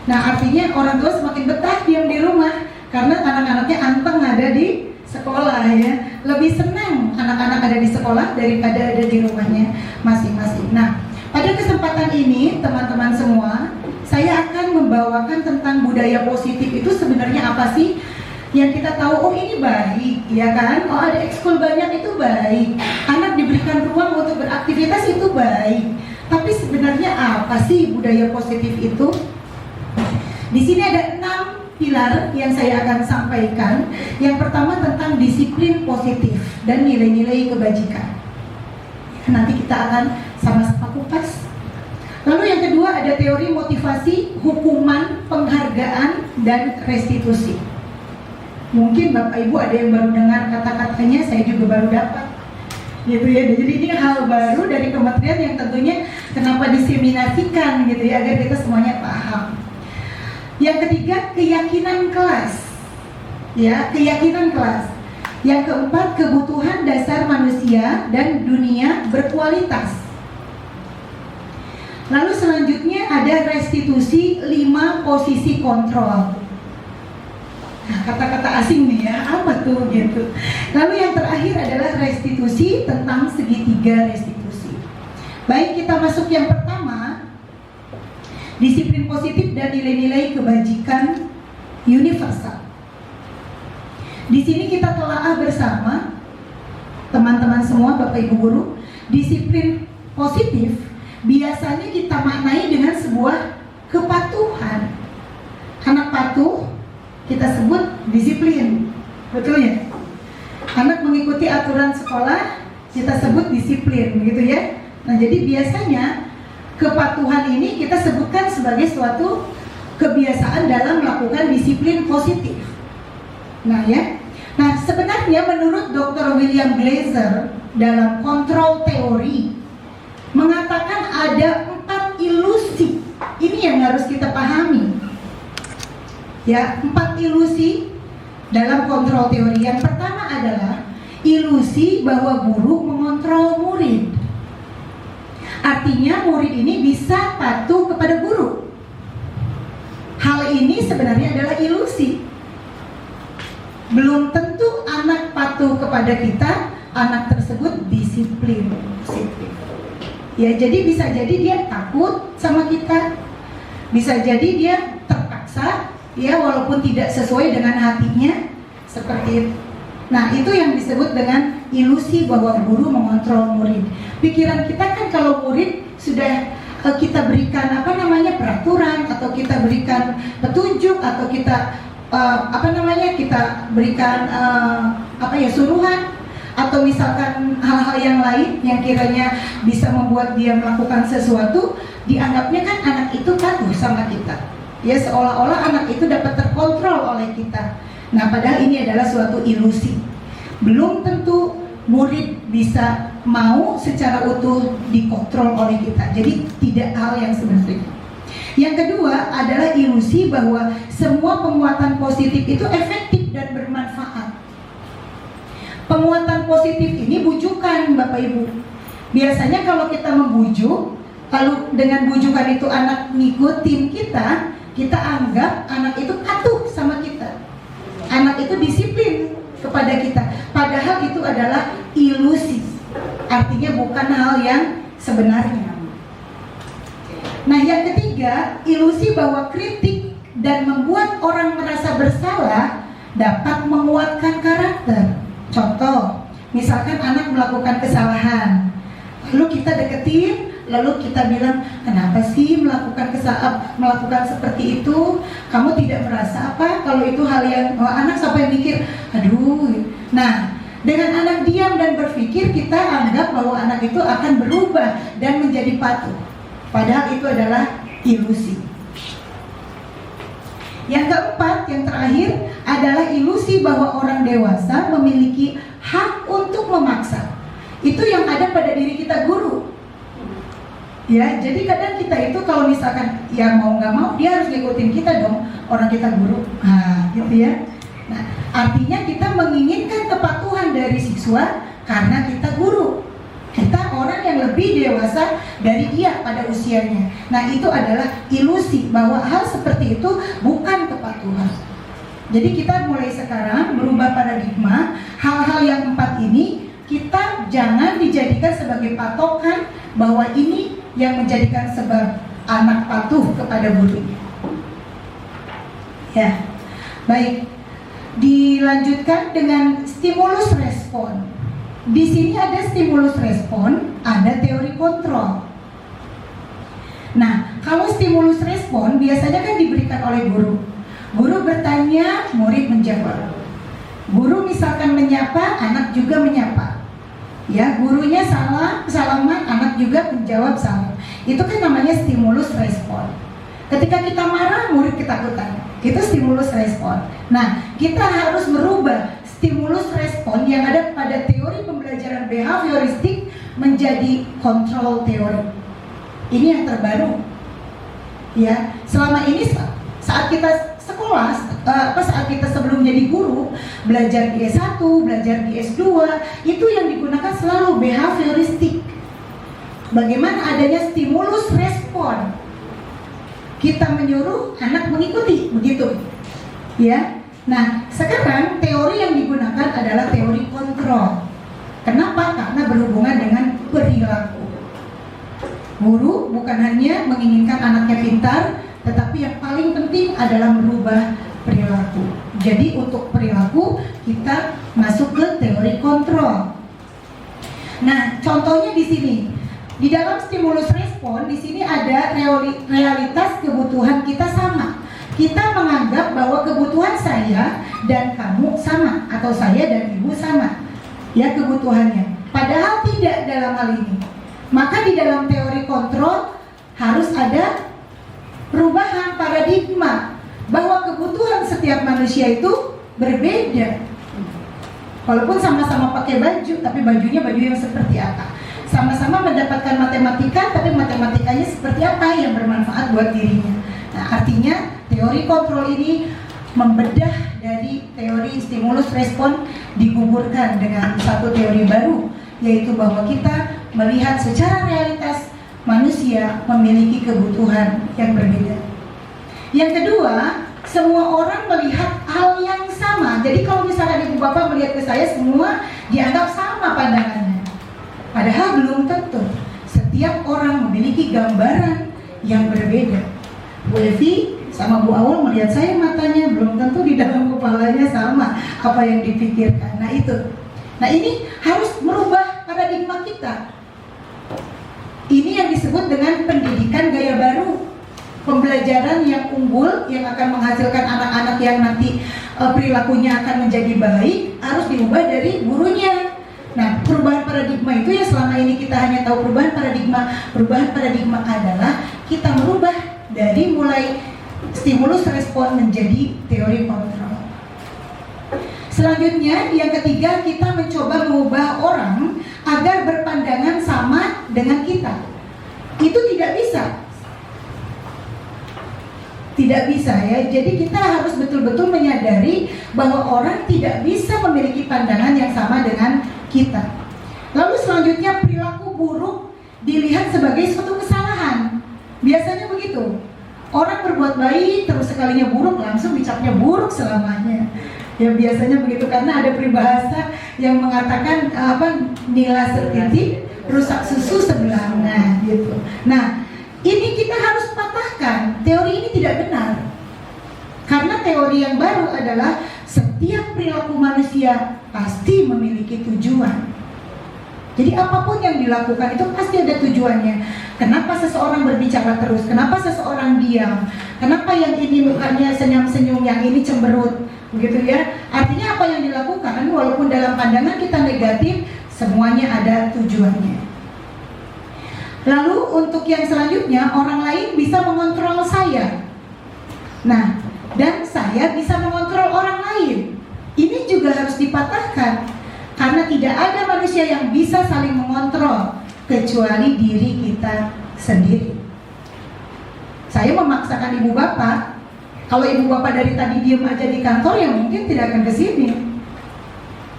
Nah, artinya orang tua semakin betah diam di rumah karena anak-anaknya anteng ada di sekolah ya. Lebih senang anak-anak ada di sekolah daripada ada di rumahnya masing-masing. Nah, pada kesempatan ini teman-teman semua, saya akan membawakan tentang budaya positif itu sebenarnya apa sih? Yang kita tahu, oh ini baik, ya kan? Oh ada ekskul banyak, itu baik. Anak diberikan ruang untuk beraktivitas, itu baik. Tapi sebenarnya apa sih budaya positif itu? Di sini ada 6 pilar yang saya akan sampaikan. Yang pertama tentang disiplin positif dan nilai-nilai kebajikan. Nanti kita akan sama-sama kupas. Lalu yang kedua ada teori motivasi, hukuman, penghargaan, dan restitusi. Mungkin Bapak Ibu ada yang baru dengar kata-katanya, saya juga baru dapat gitu ya. Jadi ini hal baru dari kementerian yang tentunya kenapa diseminasikan gitu ya, agar kita semuanya paham. Yang ketiga, keyakinan kelas. Ya, keyakinan kelas. Yang keempat, kebutuhan dasar manusia dan dunia berkualitas. Lalu selanjutnya ada restitusi 5 posisi kontrol. Nah, kata-kata asing nih ya, apa tuh gitu. Lalu yang terakhir adalah restitusi tentang segitiga restitusi. Baik, kita masuk yang pertama, disiplin positif dan nilai-nilai kebajikan universal. Di sini kita telaah bersama teman-teman semua, Bapak Ibu guru, disiplin positif biasanya kita maknai dengan sebuah kepatuhan. Anak patuh kita sebut disiplin, betul ya? Anak mengikuti aturan sekolah kita sebut disiplin, begitu ya? Nah, jadi biasanya kepatuhan ini kita sebutkan sebagai suatu kebiasaan dalam melakukan disiplin positif. Nah ya, nah sebenarnya menurut Dr. William Glaser dalam kontrol teori mengatakan ada 4 ilusi. Ini yang harus kita pahami. Ya, 4 ilusi dalam kontrol teori. Yang pertama adalah ilusi bahwa guru mengontrol murid. Artinya murid ini bisa patuh kepada guru. Hal ini sebenarnya adalah ilusi. Belum tentu anak patuh kepada kita, anak tersebut disiplin positif. Ya, jadi bisa jadi dia takut sama kita, bisa jadi dia terpaksa, ya walaupun tidak sesuai dengan hatinya, seperti itu. Nah, itu yang disebut dengan ilusi bahwa guru mengontrol murid. Pikiran kita kan kalau murid sudah kita berikan peraturan, atau kita berikan petunjuk, atau kita kita berikan suruhan, atau misalkan hal-hal yang lain yang kiranya bisa membuat dia melakukan sesuatu, dianggapnya kan anak itu patuh sama kita. Ya, seolah-olah anak itu dapat terkontrol oleh kita. Nah, padahal ini adalah suatu ilusi. Belum tentu murid bisa mau secara utuh dikontrol oleh kita. Jadi tidak hal yang sebenarnya. Yang kedua adalah ilusi bahwa semua penguatan positif itu efektif dan bermanfaat. Penguatan positif ini bujukan Bapak Ibu. Biasanya kalau kita membujuk, lalu dengan bujukan itu anak ngikutin kita anggap anak itu patuh sama kita. Anak itu disiplin kepada kita. Padahal itu adalah ilusi. Artinya bukan hal yang sebenarnya. Nah, yang ketiga, ilusi bahwa kritik dan membuat orang merasa bersalah dapat menguatkan karakter. Contoh, misalkan anak melakukan kesalahan, lalu kita deketin, lalu kita bilang, kenapa sih melakukan seperti itu? Kamu tidak merasa apa kalau itu hal yang anak sampai mikir, aduh. Nah, dengan anak diam dan berpikir, kita anggap bahwa anak itu akan berubah dan menjadi patuh. Padahal itu adalah ilusi. Yang keempat, yang terakhir adalah ilusi bahwa orang dewasa memiliki hak untuk memaksa. Itu yang ada pada diri kita guru. Ya, jadi kadang kita itu kalau misalkan ya mau nggak mau dia harus ngikutin kita dong, orang kita guru. Nah, gitu ya. Nah, artinya kita menginginkan kepatuhan dari siswa karena kita guru. Kita orang yang lebih dewasa dari dia pada usianya. Nah, itu adalah ilusi bahwa hal seperti itu bukan kepatuhan. Jadi kita mulai sekarang berubah paradigma. Hal-hal yang empat ini kita jangan dijadikan sebagai patokan bahwa ini yang menjadikan sebab anak patuh kepada gurunya. Ya, baik. Dilanjutkan dengan stimulus respon. Di sini ada stimulus respon, ada teori kontrol. Nah, kalau stimulus respon biasanya kan diberikan oleh guru. Guru bertanya, murid menjawab. Guru misalkan menyapa, anak juga menyapa. Ya, gurunya salaman, anak juga menjawab salam. Itu kan namanya stimulus respon. Ketika kita marah, murid ketakutan. Itu stimulus respon. Nah, kita harus merubah stimulus respon yang ada pada teori pembelajaran behavioristik menjadi kontrol teori. Ini yang terbaru. Ya, selama ini saat kita sekolah, saat kita sebelum jadi guru, belajar di S1, belajar di S2, itu yang digunakan selalu behavioristik. Bagaimana adanya stimulus respon. Kita menyuruh, anak mengikuti, begitu. Ya. Nah, sekarang teori yang digunakan adalah teori kontrol. Kenapa? Karena berhubungan dengan perilaku. Guru bukan hanya menginginkan anaknya pintar, tetapi yang paling penting adalah merubah perilaku. Jadi untuk perilaku kita masuk ke teori kontrol. Nah, contohnya di sini. Di dalam stimulus respon, di sini ada realitas kebutuhan kita sama. Kita menganggap bahwa kebutuhan saya dan kamu sama, atau saya dan ibu sama, ya kebutuhannya. Padahal tidak dalam hal ini. Maka di dalam teori kontrol harus ada perubahan paradigma bahwa kebutuhan setiap manusia itu berbeda. Walaupun sama-sama pakai baju, tapi bajunya baju yang seperti apa? Sama-sama mendapatkan matematika, tapi matematikanya seperti apa yang bermanfaat buat dirinya. Nah, artinya teori kontrol ini membedah dari teori stimulus respon, digugurkan dengan satu teori baru, yaitu bahwa kita melihat secara realitas manusia memiliki kebutuhan yang berbeda. Yang kedua, semua orang melihat hal yang sama. Jadi kalau misalkan ibu bapak melihat ke saya, semua dianggap sama pandangannya. Padahal belum tentu. Setiap orang memiliki gambaran yang berbeda. Bu Evi sama Bu Awal melihat saya, matanya belum tentu di dalam kepalanya sama apa yang dipikirkan. Nah itu. Nah ini harus merubah paradigma kita. Ini yang disebut dengan pendidikan gaya baru. Pembelajaran yang unggul yang akan menghasilkan anak-anak yang nanti perilakunya akan menjadi baik harus diubah dari gurunya. Nah, perubahan paradigma itu yang selama ini kita hanya tahu perubahan paradigma. Perubahan paradigma adalah kita merubah dari mulai stimulus respon menjadi teori kontrol. Selanjutnya, yang ketiga, kita mencoba mengubah orang agar berpandangan sama dengan kita. Itu tidak bisa. Tidak bisa ya. Jadi kita harus betul-betul menyadari bahwa orang tidak bisa memiliki pandangan yang sama dengan kita. Lalu selanjutnya, perilaku buruk dilihat sebagai suatu kesalahan. Biasanya begitu. Orang berbuat baik terus sekalinya buruk langsung dicapnya buruk selamanya. Ya biasanya begitu, karena ada peribahasa yang mengatakan nila setitik rusak susu sebelah. Nah gitu. Nah, ini kita harus patahkan. Teori ini tidak benar. Karena teori yang baru adalah setiap perilaku manusia pasti memiliki tujuan. Jadi apapun yang dilakukan itu pasti ada tujuannya. Kenapa seseorang berbicara terus? Kenapa seseorang diam? Kenapa yang ini mukanya senyum-senyum, yang ini cemberut? Begitu ya. Artinya apa yang dilakukan, walaupun dalam pandangan kita negatif, semuanya ada tujuannya. Lalu untuk yang selanjutnya, orang lain bisa mengontrol saya. Nah, dan saya bisa mengontrol orang lain. Ini juga harus dipatahkan. Karena tidak ada manusia yang bisa saling mengontrol kecuali diri kita sendiri. Saya memaksakan ibu bapak. Kalau ibu bapak dari tadi diam aja di kantor, ya mungkin tidak akan kesini.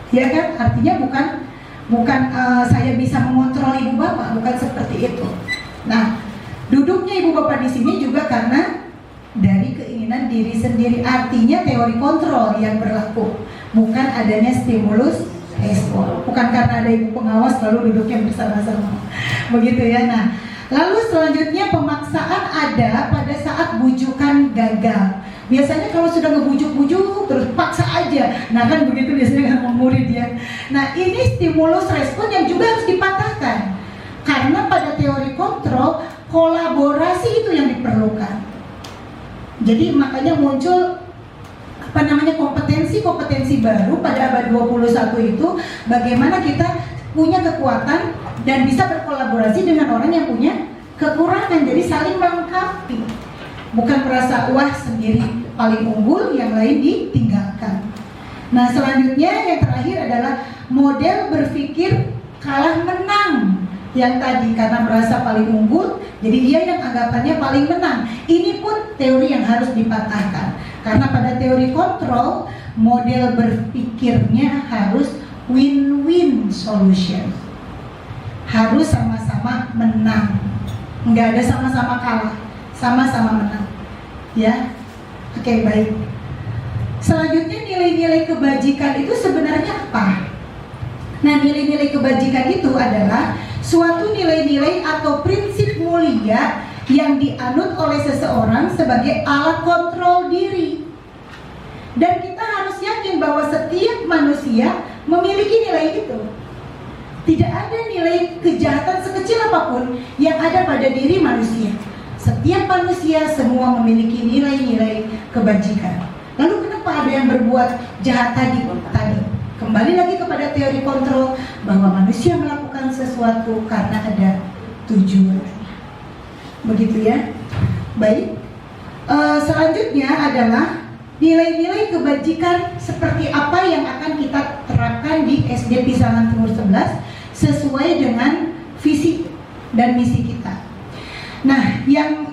Ya kan? Artinya bukan saya bisa mengontrol ibu bapak, bukan seperti itu. Nah, duduknya ibu bapak di sini juga karena dari keinginan diri sendiri. Artinya teori kontrol yang berlaku, bukan adanya stimulus respon. Bukan karena ada ibu pengawas lalu duduknya bersama-sama. Begitu ya. Nah, lalu selanjutnya pemaksaan ada pada saat bujukan gagal. Biasanya kalau sudah ngebujuk-bujuk terus paksa aja. Nah kan begitu biasanya sama murid ya. Nah ini stimulus respon yang juga harus dipatahkan. Karena pada teori kontrol, kolaborasi itu yang diperlukan. Jadi makanya muncul kompetensi baru pada abad 21 itu, bagaimana kita punya kekuatan dan bisa berkolaborasi dengan orang yang punya kekurangan. Jadi saling melengkapi. Bukan merasa wah sendiri paling unggul, yang lain ditinggalkan. Nah selanjutnya yang terakhir adalah model berpikir kalah menang. Yang tadi karena merasa paling unggul, jadi dia yang anggapannya paling menang. Ini pun teori yang harus dipatahkan. Karena pada teori kontrol, model berpikirnya harus win-win solution. Harus sama-sama menang. Nggak ada sama-sama kalah, sama-sama menang. Ya, oke, baik. Selanjutnya nilai-nilai kebajikan itu sebenarnya apa? Nah, nilai-nilai kebajikan itu adalah suatu nilai-nilai atau prinsip mulia yang dianut oleh seseorang sebagai alat kontrol diri. Dan kita harus yakin bahwa setiap manusia memiliki nilai itu. Tidak ada nilai kejahatan sekecil apapun yang ada pada diri manusia. Setiap manusia semua memiliki nilai-nilai kebajikan. Lalu kenapa ada yang berbuat jahat tadi? Kembali lagi kepada teori kontrol, bahwa manusia melakukan sesuatu karena ada tujuan. Begitu ya. Baik. Selanjutnya adalah nilai-nilai kebajikan seperti apa yang akan kita terapkan di SD Pisangan Timur 11 sesuai dengan visi dan misi kita. Nah, yang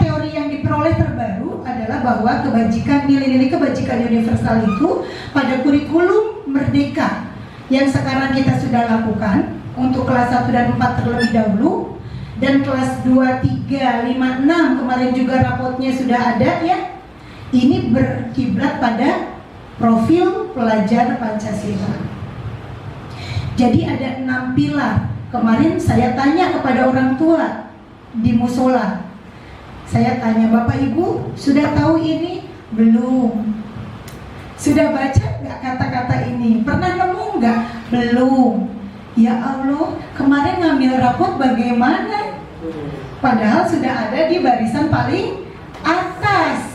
teori yang diperoleh terbaru adalah bahwa kebajikan, nilai-nilai kebajikan universal itu pada kurikulum Merdeka yang sekarang kita sudah lakukan untuk kelas 1 dan 4 terlebih dahulu, dan kelas 2, 3, 5, 6 kemarin juga rapotnya sudah ada ya. Ini berkiblat pada profil pelajar Pancasila. Jadi ada 6 pilar. Kemarin saya tanya kepada orang tua di musola. Saya tanya, Bapak Ibu sudah tahu ini? Belum. Sudah baca nggak kata-kata ini? Pernah nemu nggak? Belum. Ya Allah, kemarin ngambil rapot bagaimana? Padahal sudah ada di barisan paling atas.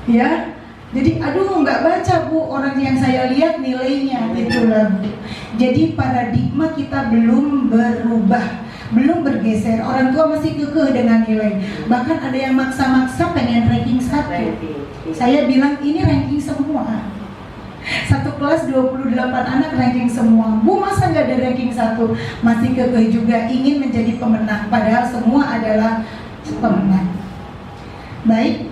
Ya, jadi aduh nggak baca Bu, orang yang saya lihat nilainya itulah Bu. Jadi paradigma kita belum berubah, belum bergeser. Orang tua masih kekeh dengan nilai. Bahkan ada yang maksa-maksa pengen ranking 1. Saya bilang ini ranking semua. Satu kelas 28 anak ranking semua. Bu, masa nggak ada ranking 1? Masih kekeh juga ingin menjadi pemenang. Padahal semua adalah pemenang. Baik,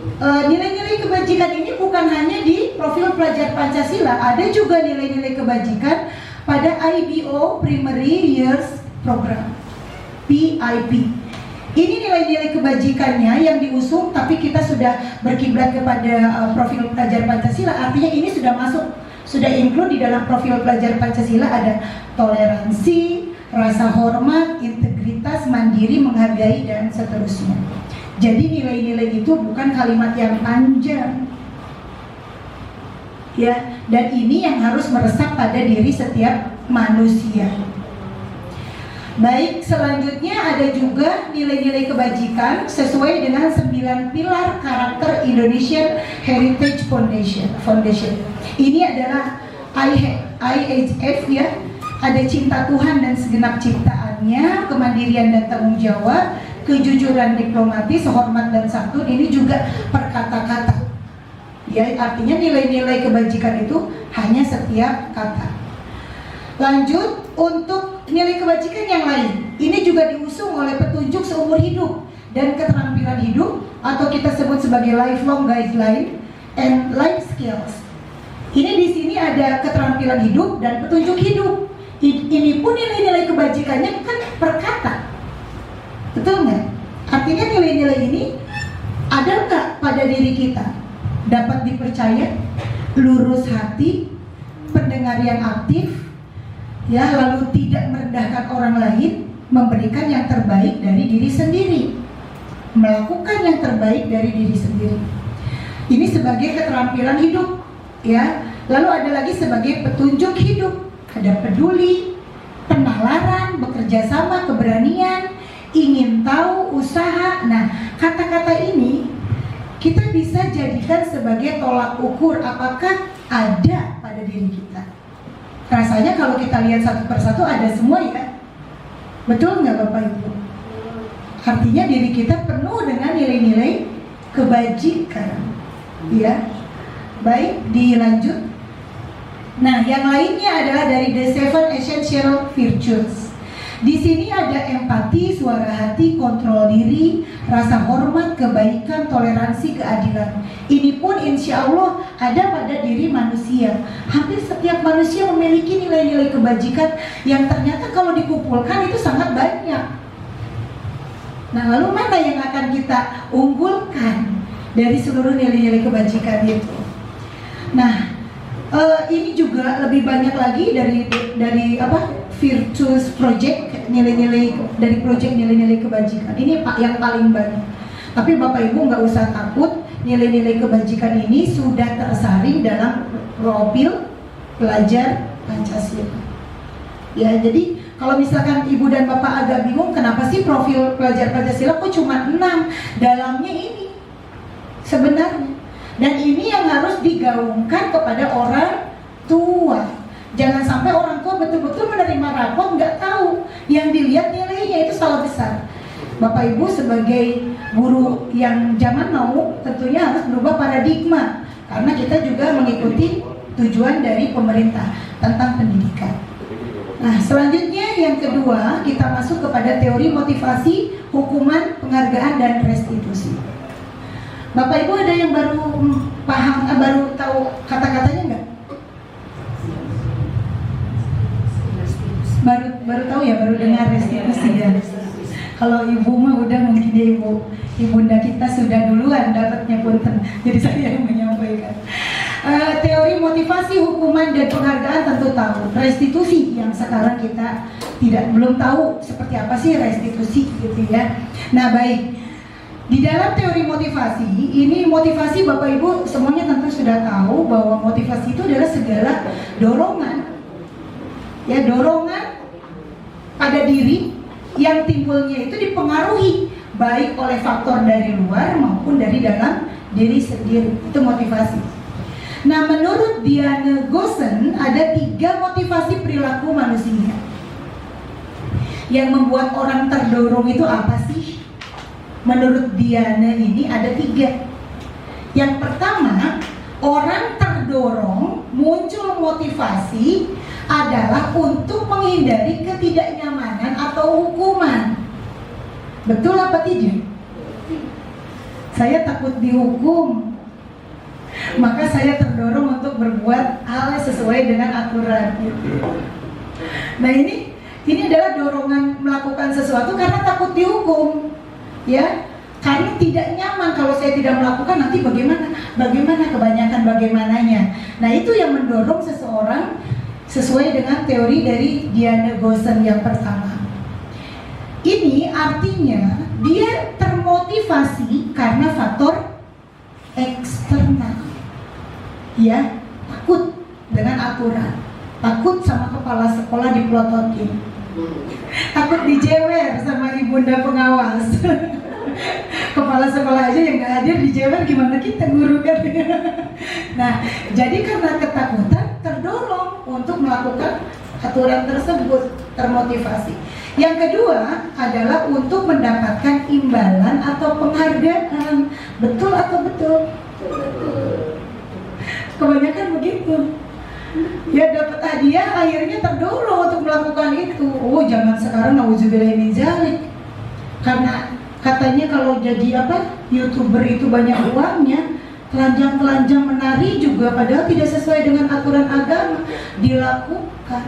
nilai-nilai kebajikan ini bukan hanya di profil pelajar Pancasila, ada juga nilai-nilai kebajikan pada IBO Primary Years Program, PIP. Ini nilai-nilai kebajikannya yang diusung, tapi kita sudah berkiblat kepada profil pelajar Pancasila, artinya ini sudah masuk, sudah include di dalam profil pelajar Pancasila. Ada toleransi, rasa hormat, integritas, mandiri, menghargai, dan seterusnya. Jadi nilai-nilai itu bukan kalimat yang panjang, ya, dan ini yang harus meresap pada diri setiap manusia. Baik, selanjutnya ada juga nilai-nilai kebajikan sesuai dengan 9 pilar karakter Indonesian Heritage Foundation. Ini adalah IHF, ya. Ada cinta Tuhan dan segenap ciptaannya, kemandirian dan tanggung jawab, kejujuran diplomatis, hormat dan santun. Ini juga per kata-kata, ya, artinya nilai-nilai kebajikan itu hanya setiap kata. Lanjut, untuk nilai kebajikan yang lain, ini juga diusung oleh petunjuk seumur hidup dan keterampilan hidup, atau kita sebut sebagai lifelong guideline and life skills. Ini di sini ada keterampilan hidup dan petunjuk hidup. Ini pun nilai-nilai kebajikannya kan per kata. Betul nggak? Artinya nilai-nilai ini ada nggak pada diri kita? Dapat dipercaya, lurus hati, pendengar yang aktif, ya, lalu tidak merendahkan orang lain, memberikan yang terbaik dari diri sendiri, melakukan yang terbaik dari diri sendiri. Ini sebagai keterampilan hidup, ya. Lalu ada lagi sebagai petunjuk hidup. Ada peduli, penalaran, bekerja sama, keberanian, ingin tahu, usaha. Nah, kata-kata ini kita bisa jadikan sebagai tolak ukur apakah ada pada diri kita. Rasanya kalau kita lihat satu persatu ada semua, ya. Betul nggak Bapak Ibu? Artinya diri kita penuh dengan nilai-nilai kebajikan, ya. Baik, dilanjut. Nah, yang lainnya adalah dari The 7 Essential Virtues. Di sini ada empati, suara hati, kontrol diri, rasa hormat, kebaikan, toleransi, keadilan. Ini pun insya Allah ada pada diri manusia. Hampir setiap manusia memiliki nilai-nilai kebajikan yang ternyata kalau dikumpulkan itu sangat banyak. Nah, lalu mana yang akan kita unggulkan dari seluruh nilai-nilai kebajikan itu? Nah, ini juga lebih banyak lagi dari apa? Virtues Project, nilai-nilai dari project nilai-nilai kebajikan. Ini yang paling banyak. Tapi Bapak Ibu nggak usah takut, nilai-nilai kebajikan ini sudah tersaring dalam profil pelajar Pancasila. Ya, jadi kalau misalkan Ibu dan Bapak agak bingung kenapa sih profil pelajar Pancasila kok cuma 6, dalamnya ini sebenarnya. Dan ini yang harus digaungkan kepada orang tua. Jangan sampai orang tua betul-betul menerima rapor nggak tahu, yang dilihat nilainya, itu salah besar. Bapak Ibu sebagai guru yang zaman now tentunya harus berubah paradigma, karena kita juga mengikuti tujuan dari pemerintah tentang pendidikan. Nah, selanjutnya yang kedua kita masuk kepada teori motivasi, hukuman, penghargaan, dan restitusi. Bapak Ibu ada yang baru paham, baru tahu kata-katanya nggak? Baru tahu ya, baru dengar restitusi ya. Kalau Ibu mah udah mungkin ya ibunda kita sudah duluan dapatnya, punten. Jadi saya yang menyampaikan. Teori motivasi, hukuman, dan penghargaan tentu tahu. Restitusi yang sekarang kita belum tahu seperti apa sih restitusi gitu ya. Nah, baik. Di dalam teori motivasi, ini motivasi Bapak Ibu semuanya tentu sudah tahu bahwa motivasi itu adalah segala dorongan. Ya, dorongan pada diri yang timbulnya itu dipengaruhi baik oleh faktor dari luar maupun dari dalam diri sendiri. Itu motivasi. Nah, menurut Diane Gossen ada 3 motivasi perilaku manusia. Yang membuat orang terdorong itu apa sih? Menurut Diane ini ada 3. Yang pertama, orang terdorong muncul motivasi adalah untuk menghindari ketidaknyamanan atau hukuman. Betul apa tidak? Saya takut dihukum. Maka saya terdorong untuk berbuat hal sesuai dengan aturan. Nah ini adalah dorongan melakukan sesuatu karena takut dihukum, ya. Karena tidak nyaman kalau saya tidak melakukan, nanti bagaimana kebanyakan bagaimananya. Nah itu yang mendorong seseorang sesuai dengan teori dari Diana Gosen yang pertama. Ini artinya dia termotivasi karena faktor eksternal, ya, takut dengan aturan, takut sama kepala sekolah dipelototin, takut dijewer sama ibunda pengawas. Kepala sekolah aja yang nggak hadir dijewer, gimana kita guru kan? Nah, jadi karena ketakutan terdorong untuk melakukan aturan tersebut, termotivasi. Yang kedua adalah untuk mendapatkan imbalan atau penghargaan. Betul atau betul? Kebanyakan begitu. Ya dapat hadiah, akhirnya terdorong untuk melakukan itu. Oh, zaman sekarang nauzubillah min dzalik. Karena katanya kalau jadi YouTuber itu banyak uangnya, telanjang-telanjang menari juga padahal tidak sesuai dengan aturan agama dilakukan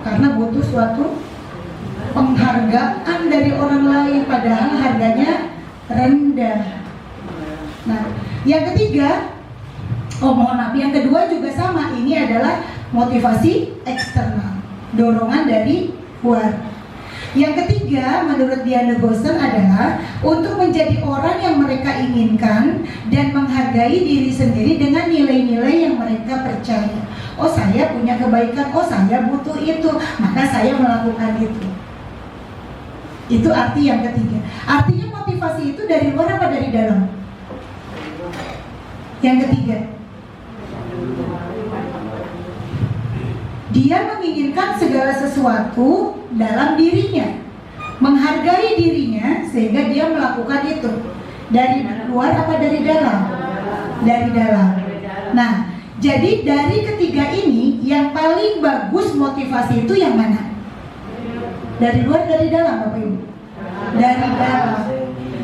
karena butuh suatu penghargaan dari orang lain padahal harganya rendah. Nah, yang ketiga, yang kedua juga sama, ini adalah motivasi eksternal, dorongan dari luar. Yang ketiga, menurut Diana Gosen adalah untuk menjadi orang yang mereka inginkan dan menghargai diri sendiri dengan nilai-nilai yang mereka percaya. Oh, saya punya kebaikan, oh saya butuh itu, maka saya melakukan itu. Itu arti yang ketiga. Artinya motivasi itu dari luar apa dari dalam? Yang ketiga, dia menginginkan segala sesuatu dalam dirinya, menghargai dirinya sehingga dia melakukan itu. Dari luar apa dari dalam? Dari dalam. Nah, jadi dari ketiga ini yang paling bagus motivasi itu yang mana? Dari luar, dari dalam, Bapak Ibu? Dari dalam.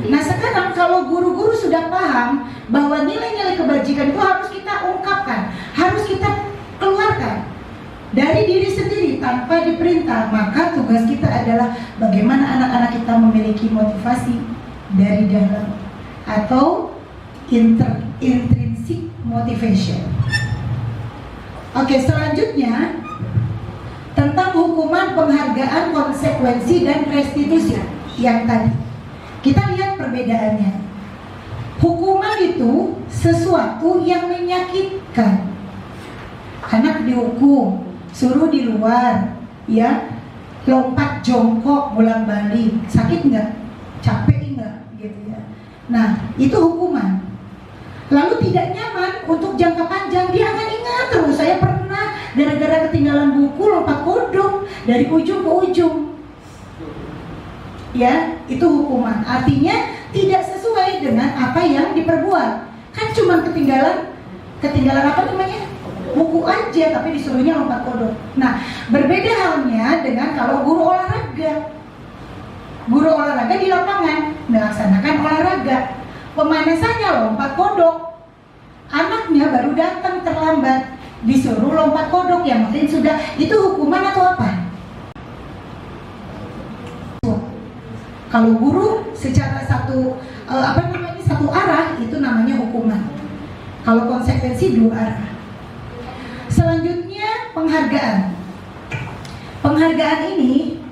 Nah sekarang kalau guru-guru sudah paham bahwa nilai-nilai kebajikan itu harus kita ungkapkan, harus kita keluarkan dari diri sendiri tanpa diperintah, maka tugas kita adalah bagaimana anak-anak kita memiliki motivasi dari dalam atau intrinsic motivation. Oke, selanjutnya tentang hukuman, penghargaan, konsekuensi, dan restitusi yang tadi. Kita lihat perbedaannya. Hukuman itu sesuatu yang menyakitkan. Anak dihukum, suruh di luar, ya, lompat jongkok bolak-balik, sakit nggak? Capek nggak? Gitu ya. Nah, itu hukuman. Lalu tidak nyaman untuk jangka panjang, dia akan ingat terus. Saya pernah gara-gara ketinggalan buku lompat kodok dari ujung ke ujung. Ya, itu hukuman. Artinya tidak sesuai dengan apa yang diperbuat. Kan cuma ketinggalan apa namanya? Buku aja, tapi disuruhnya lompat kodok. Nah, berbeda halnya dengan kalau guru olahraga. Guru olahraga di lapangan melaksanakan olahraga. Pemanasannya lompat kodok. Anaknya baru datang terlambat, disuruh lompat kodok, yang lain sudah. Itu hukuman atau apa? Kalau guru secara satu arah itu namanya hukuman. Kalau konsekuensi dua arah. Selanjutnya penghargaan. Penghargaan ini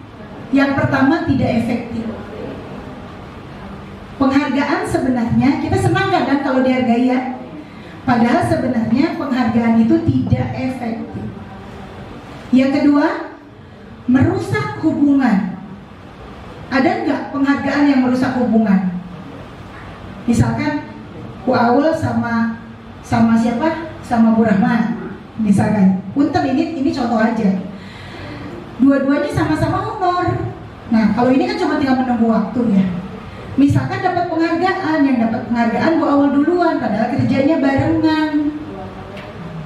yang pertama tidak efektif. Penghargaan sebenarnya kita senang kadang kalau dihargai ya. Padahal sebenarnya penghargaan itu tidak efektif. Yang kedua, merusak hubungan. Ada nggak penghargaan yang merusak hubungan? Misalkan Bu Awal sama siapa? Sama Bu Rahman. Misalkan, punten ini contoh aja. Dua-duanya sama-sama honor. Nah, kalau ini kan cuma tinggal menunggu waktu ya. Misalkan dapat penghargaan, yang dapat penghargaan Bu Awal duluan, padahal kerjanya barengan.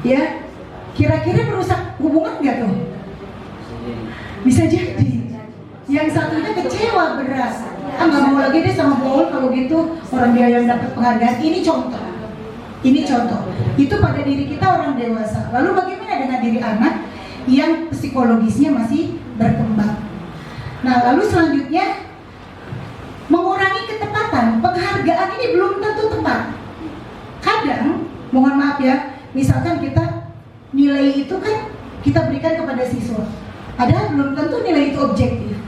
Ya, kira-kira merusak hubungan nggak tuh? Bisa jadi. Yang satunya kecewa beras. Nggak mau lagi deh sama Bu Awal kalau gitu. orang dia yang dapat penghargaan. Ini contoh. Itu pada diri kita orang dewasa. Lalu bagaimana dengan diri anak yang psikologisnya masih berkembang? Nah, lalu selanjutnya mengurangi ketepatan. Penghargaan ini belum tentu tepat. Kadang, mohon maaf ya, misalkan kita nilai itu kan kita berikan kepada siswa, padahal belum tentu nilai itu objektif.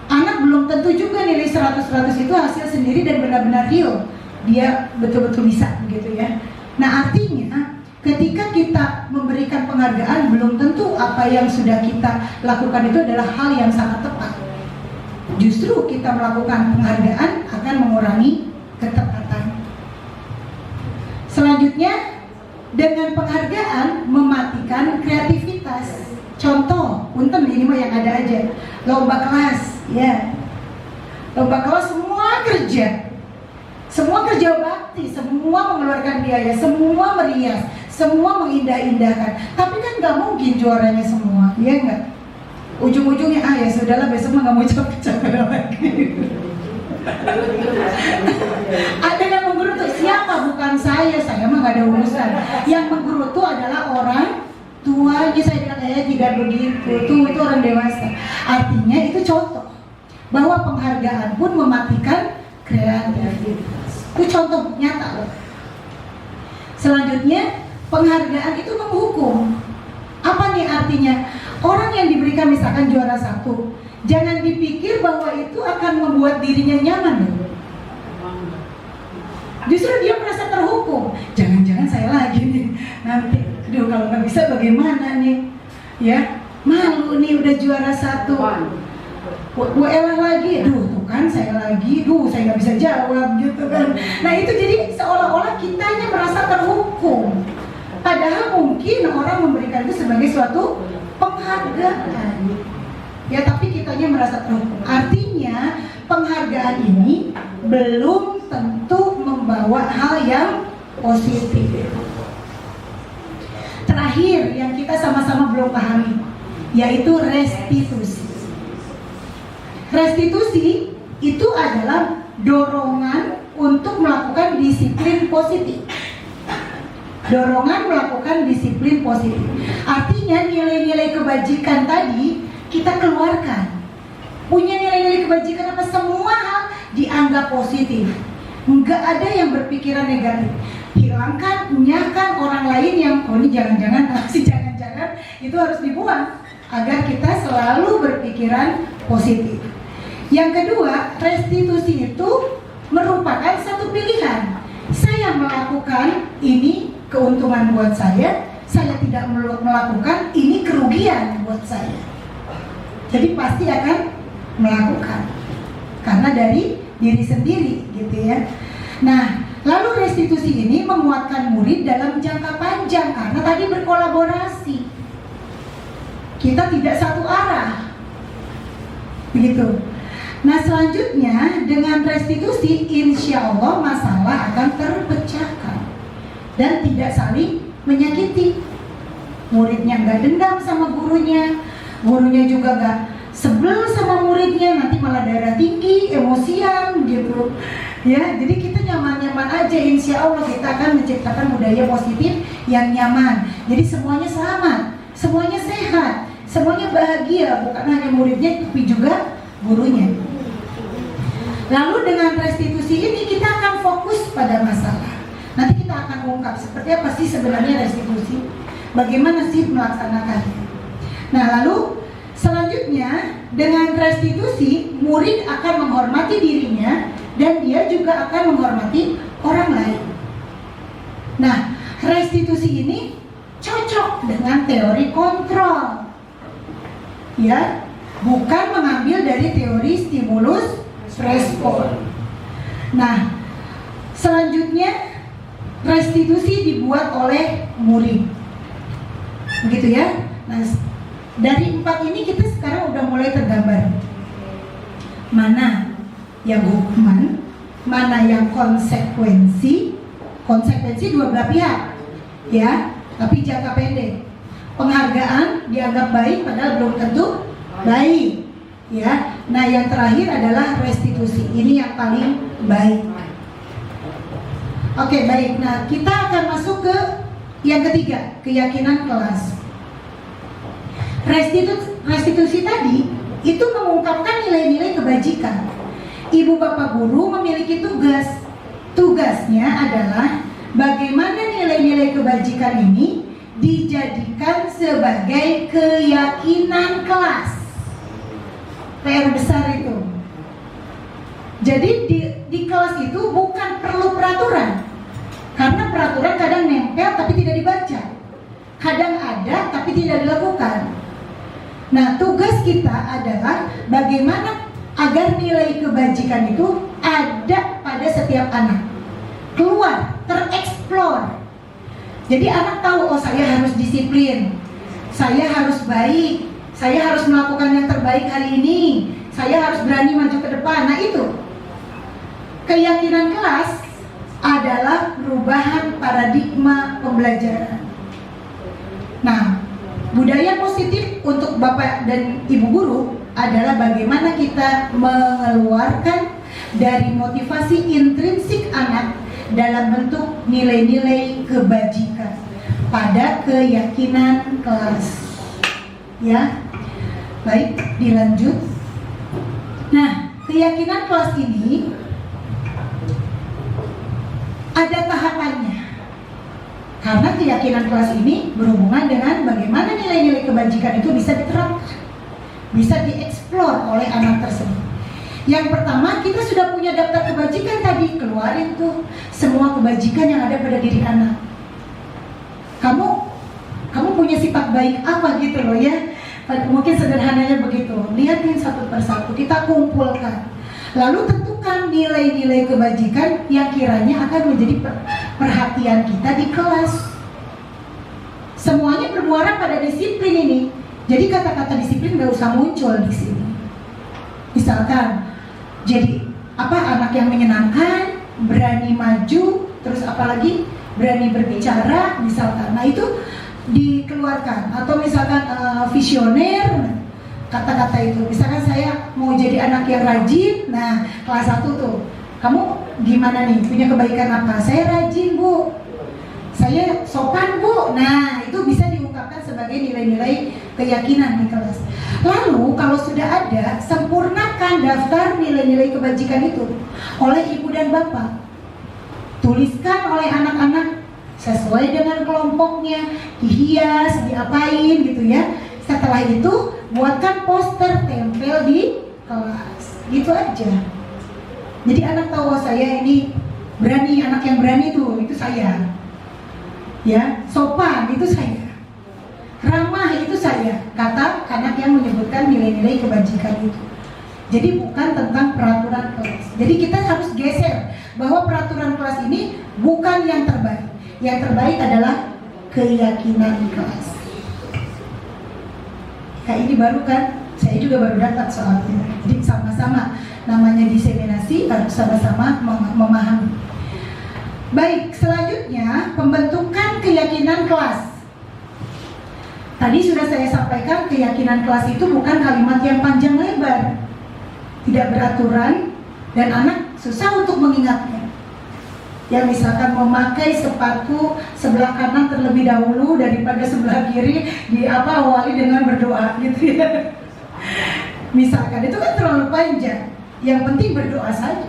Anak belum tentu juga nilai 100 itu hasil sendiri dan benar-benar real, dia betul-betul bisa begitu ya. Nah, artinya ketika kita memberikan penghargaan, belum tentu apa yang sudah kita lakukan itu adalah hal yang sangat tepat. Justru kita melakukan penghargaan akan mengurangi ketepatan. Selanjutnya, dengan penghargaan mematikan kreativitas. Contoh, punten ini mah yang ada aja. Lomba kelas, ya. Lomba kelas semua kerja bakti, semua mengeluarkan biaya, semua merias, semua mengindah-indahkan. Tapi kan nggak mungkin juaranya semua, ya nggak? Ujung-ujungnya ya sudahlah, besok mah nggak mau capek-capek lagi. Ada yang menggerutu, siapa? Bukan saya mah nggak ada urusan. Yang menggerutu adalah orang tuanya. Saya bilang tidak begitu, itu orang dewasa. Artinya itu contoh bahwa penghargaan pun mematikan kreativitas. Itu contoh nyata loh. Selanjutnya, penghargaan itu menghukum. Apa nih artinya? Orang yang diberikan misalkan juara 1, jangan dipikir bahwa itu akan membuat dirinya nyaman loh. Justru dia merasa terhukum. Jangan-jangan saya lagi nih nanti. Aduh, kalau nggak bisa bagaimana nih? Ya, malu nih udah juara 1. Bu Ella lagi, tuh kan saya lagi, saya nggak bisa jawab gitu kan. Nah itu jadi seolah-olah kitanya merasa terhukum. Padahal mungkin orang memberikan itu sebagai suatu penghargaan. Ya, tapi kitanya merasa terhukum. Artinya penghargaan ini belum tentu membawa hal yang positif. Terakhir yang kita sama-sama belum pahami, yaitu restitusi. Restitusi itu adalah dorongan untuk melakukan disiplin positif. Dorongan melakukan disiplin positif. Artinya nilai-nilai kebajikan tadi kita keluarkan. Punya nilai-nilai kebajikan apa? Semua hal dianggap positif. Enggak ada yang berpikiran negatif. Hilangkan, nyahkan orang lain yang ini jangan-jangan itu harus dibuang agar kita selalu berpikiran positif. Yang kedua, restitusi itu merupakan satu pilihan. Saya melakukan ini keuntungan buat saya tidak melakukan ini kerugian buat saya. Jadi pasti akan melakukan karena dari diri sendiri gitu ya. Nah, lalu restitusi ini menguatkan murid dalam jangka panjang karena tadi berkolaborasi. Kita tidak satu arah. Begitu. Nah, selanjutnya dengan restitusi insya Allah masalah akan terpecahkan dan tidak saling menyakiti. Muridnya nggak dendam sama gurunya juga nggak sebel sama muridnya, nanti malah darah tinggi, emosian gitu. Ya, jadi kita nyaman-nyaman aja, insya Allah kita akan menciptakan budaya positif yang nyaman. Jadi semuanya selamat, semuanya sehat, semuanya bahagia, bukan hanya muridnya tapi juga gurunya. Lalu dengan restitusi ini kita akan fokus pada masalah. Nanti kita akan ungkap seperti apa sih sebenarnya restitusi, bagaimana sih melaksanakannya. Nah, lalu selanjutnya dengan restitusi murid akan menghormati dirinya dan dia juga akan menghormati orang lain. Nah, restitusi ini cocok dengan teori kontrol. Ya, bukan mengambil dari teori stimulus respon. Nah, selanjutnya restitusi dibuat oleh murid. Begitu ya. Nah, dari 4 ini kita sekarang udah mulai tergambar. Mana yang hukuman, mana yang konsekuensi. Konsekuensi dua belah pihak. Ya, tapi jangka pendek. Penghargaan dianggap baik padahal belum tentu baik. Ya, Nah, yang terakhir adalah restitusi. Ini yang paling baik. Oke, baik. Nah, kita akan masuk ke yang ketiga, keyakinan kelas. Restitusi tadi itu mengungkapkan nilai-nilai kebajikan. Ibu bapak guru memiliki tugas. Tugasnya adalah bagaimana nilai-nilai kebajikan ini dijadikan sebagai keyakinan kelas. PR besar itu. Jadi di kelas itu bukan perlu peraturan. Karena peraturan kadang nempel tapi tidak dibaca. Kadang ada tapi tidak dilakukan. Nah, tugas kita adalah bagaimana agar nilai kebajikan itu ada pada setiap anak. Keluar, tereksplor. Jadi anak tahu, oh saya harus disiplin, saya harus baik, saya harus melakukan yang terbaik hari ini, saya harus berani maju ke depan. Nah itu, keyakinan kelas adalah perubahan paradigma pembelajaran. Nah, budaya positif untuk Bapak dan Ibu guru adalah bagaimana kita mengeluarkan dari motivasi intrinsik anak dalam bentuk nilai-nilai kebajikan pada keyakinan kelas. Ya, baik, dilanjut. Nah, keyakinan kelas ini ada tahapannya. Karena keyakinan kelas ini berhubungan dengan bagaimana nilai-nilai kebajikan itu bisa diterapkan, bisa dieksplor oleh anak tersebut. Yang pertama, kita sudah punya daftar kebajikan tadi, keluarin tuh semua kebajikan yang ada pada diri anak. Kamu punya sifat baik apa gitu loh ya. Mungkin sederhananya begitu. Lihatin satu persatu, kita kumpulkan. Lalu tentukan nilai-nilai kebajikan yang kiranya akan menjadi perhatian kita di kelas. Semuanya bermuara pada disiplin ini. Jadi kata-kata disiplin gak usah muncul di sini. Misalkan, jadi anak yang menyenangkan, berani maju, terus apalagi berani berbicara, misalkan. Nah itu dikeluarkan. Atau misalkan visioner. Kata-kata itu, misalkan saya mau jadi anak yang rajin. Nah, kelas 1 tuh, kamu gimana nih, punya kebaikan apa? Saya rajin bu, saya sopan bu. Nah, itu bisa diungkapkan sebagai nilai-nilai keyakinan di kelas. Lalu, kalau sudah ada, sempurnakan daftar nilai-nilai kebajikan itu oleh ibu dan bapak. Tuliskan oleh anak-anak sesuai dengan kelompoknya, dihias, diapain gitu ya. Setelah itu, buatkan poster, tempel di kelas. Gitu aja. Jadi anak tahu, saya ini berani, anak yang berani itu saya. Ya, sopan itu saya. Ramah itu saya. Kata anak yang menyebutkan nilai-nilai kebajikan itu. Jadi bukan tentang peraturan kelas. Jadi kita harus geser bahwa peraturan kelas ini bukan yang terbaik. Yang terbaik adalah keyakinan kelas. Kayak ini baru kan, saya juga baru dapat soalnya. Jadi sama-sama, namanya diseminasi, harus sama-sama memahami. Baik, selanjutnya pembentukan keyakinan kelas. Tadi sudah saya sampaikan, keyakinan kelas itu bukan kalimat yang panjang lebar, tidak beraturan, dan anak susah untuk mengingatnya. Ya misalkan memakai sepatu sebelah kanan terlebih dahulu daripada sebelah kiri, awali dengan berdoa gitu ya. Misalkan itu kan terlalu panjang. Yang penting berdoa saja.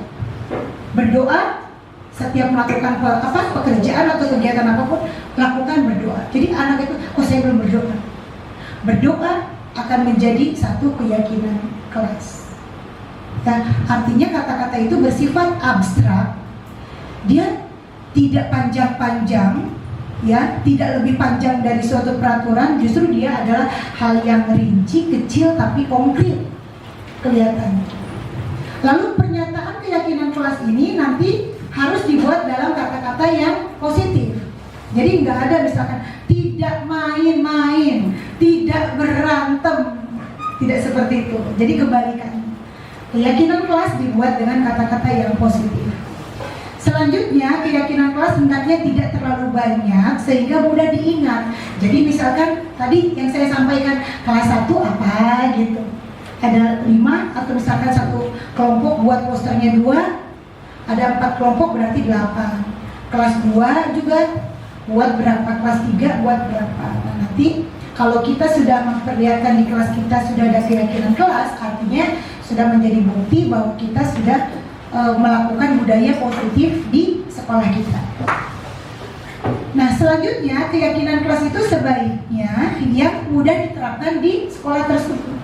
Berdoa setiap melakukan pekerjaan atau kegiatan apapun, lakukan berdoa. Jadi anak itu, saya belum berdoa. Berdoa akan menjadi satu keyakinan kelas. Nah, artinya kata-kata itu bersifat abstrak. Dia tidak panjang-panjang, ya, tidak lebih panjang dari suatu peraturan. Justru dia adalah hal yang rinci, kecil tapi konkret kelihatannya. Lalu pernyataan keyakinan kelas ini nanti harus dibuat dalam kata-kata yang positif. Jadi nggak ada misalkan tidak main-main, tidak berantem, tidak seperti itu. Jadi kebalikan. Keyakinan kelas dibuat dengan kata-kata yang positif. Selanjutnya, keyakinan kelas hendaknya tidak terlalu banyak sehingga mudah diingat. Jadi misalkan tadi yang saya sampaikan, kelas 1 apa gitu. ada 5 atau misalkan satu kelompok buat posternya 2, ada 4 kelompok berarti 8. Kelas 2 juga buat berapa, kelas 3 buat berapa. Nah, nanti kalau kita sudah memperlihatkan di kelas kita sudah ada keyakinan kelas, artinya sudah menjadi bukti bahwa kita sudah melakukan budaya positif di sekolah kita. Nah, selanjutnya keyakinan kelas itu sebaiknya yang mudah diterapkan di sekolah tersebut.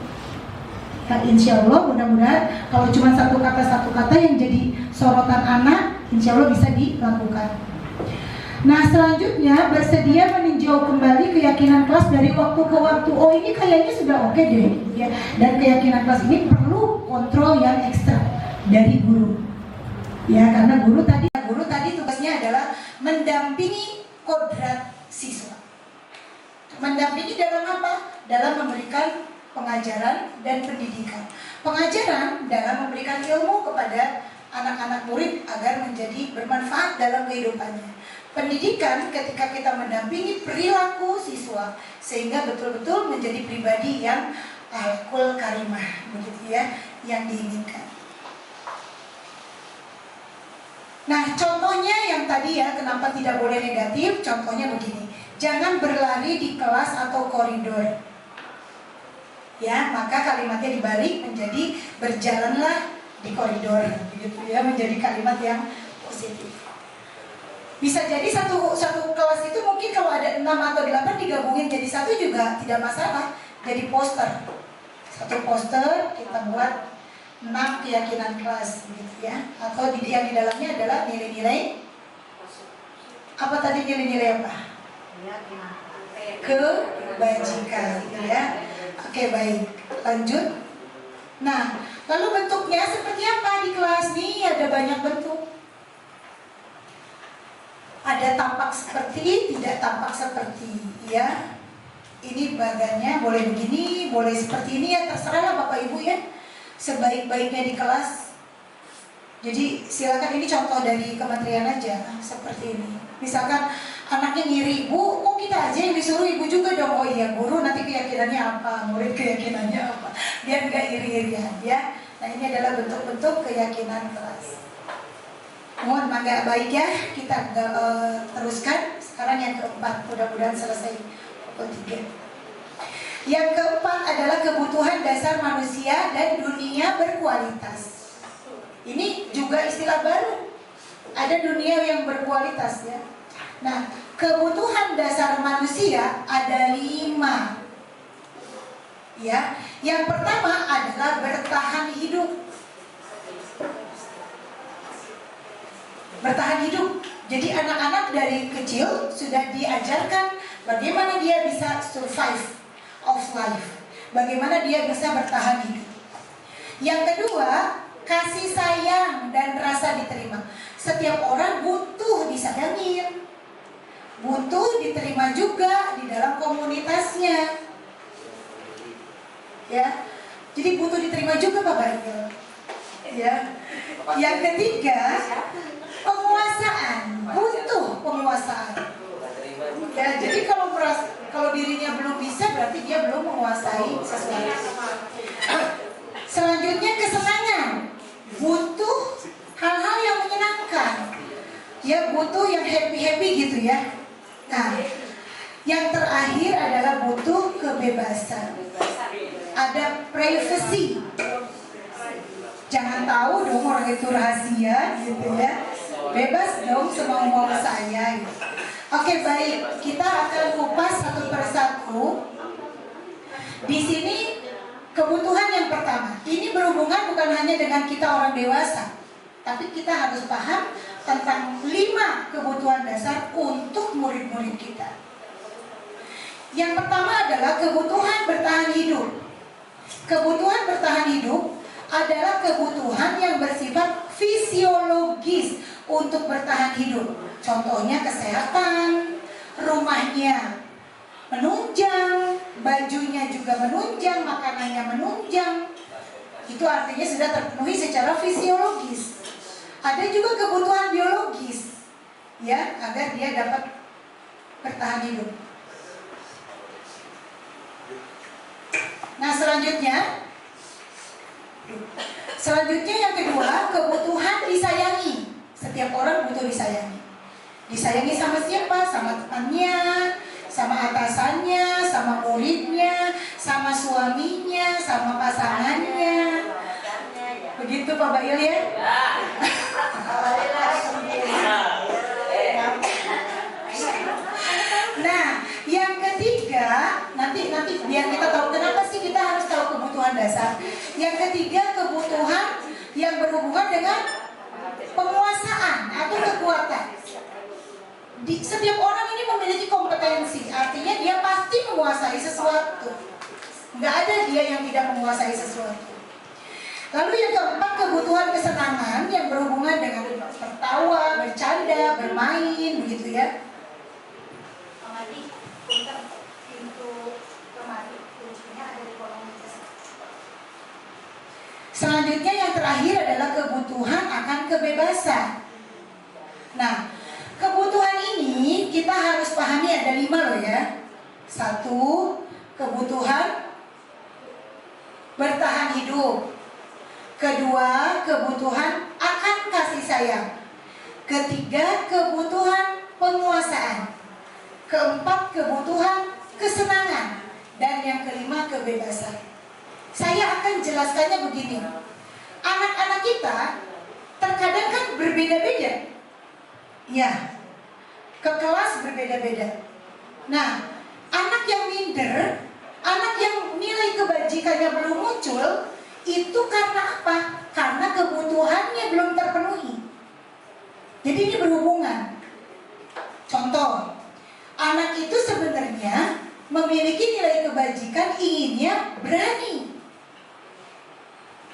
Ya, insya Allah mudah-mudahan kalau cuma satu kata yang jadi sorotan anak, insya Allah bisa dilakukan. Nah, selanjutnya bersedia meninjau kembali keyakinan kelas dari waktu ke waktu. Oh, ini kayaknya sudah oke deh, ya. Dan keyakinan kelas ini perlu kontrol yang ekstra dari guru. Ya, karena guru tadi tugasnya adalah mendampingi kodrat siswa. Mendampingi dalam apa? Dalam memberikan pengajaran dan pendidikan. Pengajaran dalam memberikan ilmu kepada anak-anak murid agar menjadi bermanfaat dalam kehidupannya. Pendidikan ketika kita mendampingi perilaku siswa sehingga betul-betul menjadi pribadi yang akhlakul karimah, begitu ya, yang diinginkan. Nah, contohnya yang tadi ya, kenapa tidak boleh negatif? Contohnya begini, jangan berlari di kelas atau koridor. Ya, maka kalimatnya dibalik menjadi berjalanlah di koridor, gitu ya, menjadi kalimat yang positif. Bisa jadi satu kelas itu mungkin kalau ada 6 atau 8 digabungin jadi satu juga tidak masalah. Jadi poster, satu poster kita buat 6 keyakinan kelas, gitu ya. Atau yang di dalamnya adalah nilai-nilai. Apa tadi nilai-nilai apa? Kebajikan, gitu ya. Oke, baik, lanjut. Nah, lalu bentuknya seperti apa di kelas nih? Ada banyak bentuk. Ada tampak seperti, tidak tampak seperti, ya. Ini badannya boleh begini, boleh seperti ini, ya terserah lah Bapak Ibu ya. Sebaik-baiknya di kelas. Jadi silakan, ini contoh dari kementerian aja, seperti ini. Misalkan anaknya ngiri, Bu, kok kita aja yang disuruh, Ibu juga dong. Oh iya, guru nanti keyakinannya apa, murid keyakinannya apa, biar nggak iri-irian ya. Nah, ini adalah bentuk-bentuk keyakinan kelas. Mohon agak baik ya, kita teruskan. Sekarang yang keempat, mudah-mudahan selesai pukul 3. Yang keempat adalah kebutuhan dasar manusia dan dunia berkualitas. Ini juga istilah baru. Ada dunia yang berkualitas ya. Nah, kebutuhan dasar manusia ada 5. Ya, yang pertama adalah bertahan hidup. Bertahan hidup. Jadi anak-anak dari kecil sudah diajarkan bagaimana dia bisa survive of life. Bagaimana dia bisa bertahan hidup. Yang kedua, kasih sayang dan rasa diterima. Setiap orang butuh disayangin, butuh diterima juga di dalam komunitasnya. Ya, jadi butuh diterima juga Bapak Ibu. Ya. Yang ketiga, penguasaan, butuh penguasaan. Ya, jadi kalau dirinya belum bisa berarti dia belum menguasai sesuatu. Selanjutnya kesenangan, butuh hal-hal yang menyenangkan. Ya, butuh yang happy gitu ya. Nah, yang terakhir adalah butuh kebebasan. Ada privacy. Jangan tahu dong orang itu rahasia gitu ya. Bebas dong semau-mau saya gitu. Oke, baik, kita akan kupas satu persatu. Di sini kebutuhan yang pertama, ini berhubungan bukan hanya dengan kita orang dewasa, tapi kita harus paham tentang 5 kebutuhan dasar untuk murid-murid kita. Yang pertama adalah kebutuhan bertahan hidup. Kebutuhan bertahan hidup adalah kebutuhan yang bersifat fisiologis untuk bertahan hidup. Contohnya kesehatan, rumahnya menunjang, bajunya juga menunjang, makanannya menunjang. Itu artinya sudah terpenuhi secara fisiologis. Ada juga kebutuhan biologis, ya, agar dia dapat bertahan hidup. Nah, selanjutnya Selanjutnya yang kedua, kebutuhan disayangi. Setiap orang butuh disayangi. Disayangi sama siapa? Sama temannya, sama atasannya, sama muridnya, sama suaminya, sama pasangannya. Begitu Pak Bail ya? Nah, yang ketiga, nanti biar kita tahu kenapa sih kita harus tahu kebutuhan dasar. Yang ketiga, kebutuhan yang berhubungan dengan penguasaan atau kekuatan. Setiap orang ini memiliki kompetensi, artinya dia pasti menguasai sesuatu. Nggak ada dia yang tidak menguasai sesuatu. Lalu yang keempat, kebutuhan kesenangan yang berhubungan dengan tertawa, bercanda, bermain, begitu ya. Selanjutnya yang terakhir adalah kebutuhan akan kebebasan. Nah, kebutuhan ini kita harus pahami ada 5 loh ya. 1, kebutuhan bertahan hidup. Kedua, kebutuhan akan kasih sayang. Ketiga, kebutuhan penguasaan. Keempat, kebutuhan kesenangan. Dan yang kelima, kebebasan. Saya akan jelaskannya begini. Anak-anak kita terkadang kan berbeda-beda. Ya, ke kelas berbeda-beda. Nah, anak yang minder, anak yang nilai kebajikannya belum muncul, itu karena apa? Karena kebutuhannya belum terpenuhi. Jadi ini berhubungan. Contoh, anak itu sebenarnya memiliki nilai kebajikan, inginnya berani.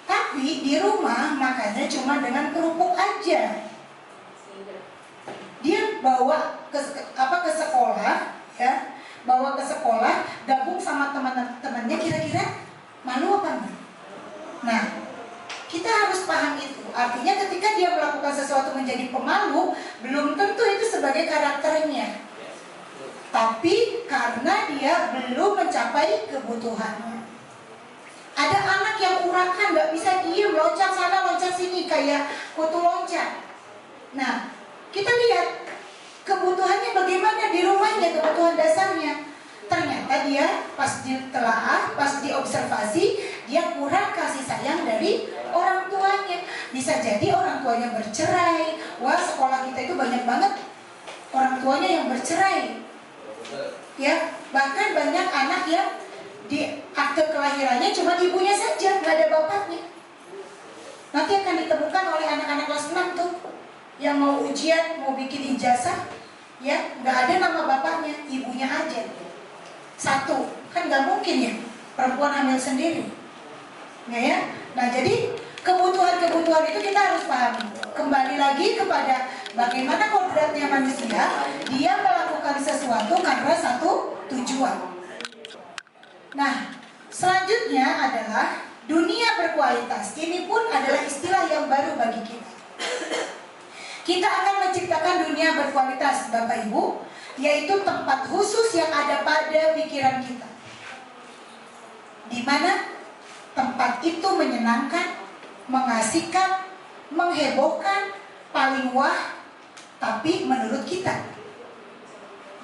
Tapi di rumah makannya cuma dengan kerupuk aja. Dia bawa ke sekolah, ya, bawa ke sekolah, gabung sama teman-temannya, kira-kira malu apa enggak? Nah, kita harus paham itu. Artinya ketika dia melakukan sesuatu menjadi pemalu, belum tentu itu sebagai karakternya. Tapi karena dia belum mencapai kebutuhannya. Ada anak yang urakan, nggak bisa diem, loncat sana loncat sini kayak kutu loncat. Nah, kita lihat kebutuhannya bagaimana di rumahnya, kebutuhan dasarnya. Ternyata dia pas ditelaah, pas diobservasi, dia kurang kasih sayang dari orang tuanya. Bisa jadi orang tuanya bercerai. Wah, sekolah kita itu banyak banget orang tuanya yang bercerai. Ya, bahkan banyak anak yang di akte kelahirannya cuma ibunya saja, nggak ada bapaknya. Nanti akan ditemukan oleh anak-anak kelas 6 tuh yang mau ujian, mau bikin ijazah, ya nggak ada nama bapaknya, ibunya aja. 1, kan nggak mungkin ya perempuan hamil sendiri, nggak ya? Nah, jadi kebutuhan-kebutuhan itu kita harus pahami. Kembali lagi kepada bagaimana kodratnya manusia, dia melakukan sesuatu karena satu tujuan. Nah, selanjutnya adalah dunia berkualitas. Ini pun adalah istilah yang baru bagi kita. Kita akan menciptakan dunia berkualitas, Bapak Ibu, yaitu tempat khusus yang ada pada pikiran kita, di mana tempat itu menyenangkan, mengasihkan, menghebohkan, paling wah, tapi menurut kita,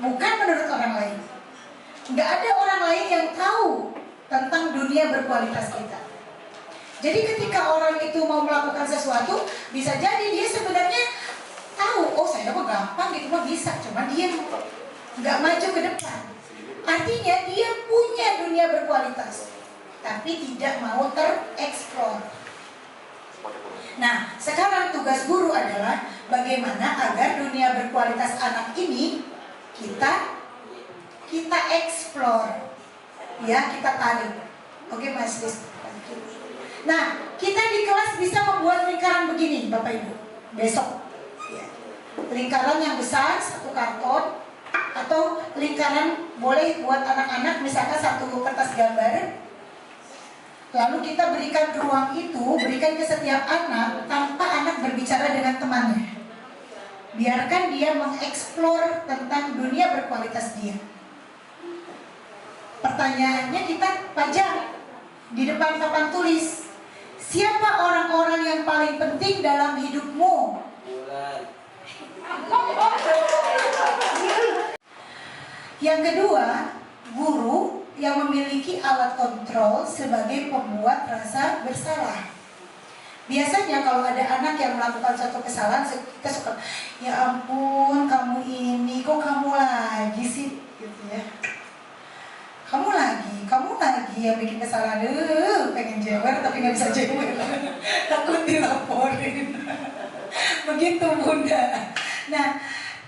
bukan menurut orang lain. Nggak ada orang lain yang tahu tentang dunia berkualitas kita. Jadi ketika orang itu mau melakukan sesuatu, bisa jadi dia sebenarnya tahu, oh saya mah gampang gitu mah bisa, cuma dia nggak maju ke depan. Artinya dia punya dunia berkualitas, tapi tidak mau tereksplor. Nah, sekarang tugas guru adalah bagaimana agar dunia berkualitas anak ini kita eksplor, ya, kita tarik. Oke, Mas Riz. Nah, kita di kelas bisa membuat lingkaran begini, Bapak Ibu. Besok, ya. Lingkaran yang besar, 1 karton, atau lingkaran boleh buat anak-anak, misalkan 1 kertas gambar. Lalu kita berikan ruang itu, berikan ke setiap anak tanpa anak berbicara dengan temannya. Biarkan dia mengeksplor tentang dunia berkualitas dia. Pertanyaannya kita pajang di depan papan tulis. Siapa orang-orang yang paling penting dalam hidupmu? Yang kedua, guru yang memiliki alat kontrol sebagai pembuat rasa bersalah. Biasanya kalau ada anak yang melakukan suatu kesalahan, kita suka, ya ampun kamu ini, kok kamu lagi sih, gitu ya. Kamu lagi yang bikin kesalahan, pengen jewer tapi nggak bisa jewer, takut dilaporin. Begitu Bunda. Nah,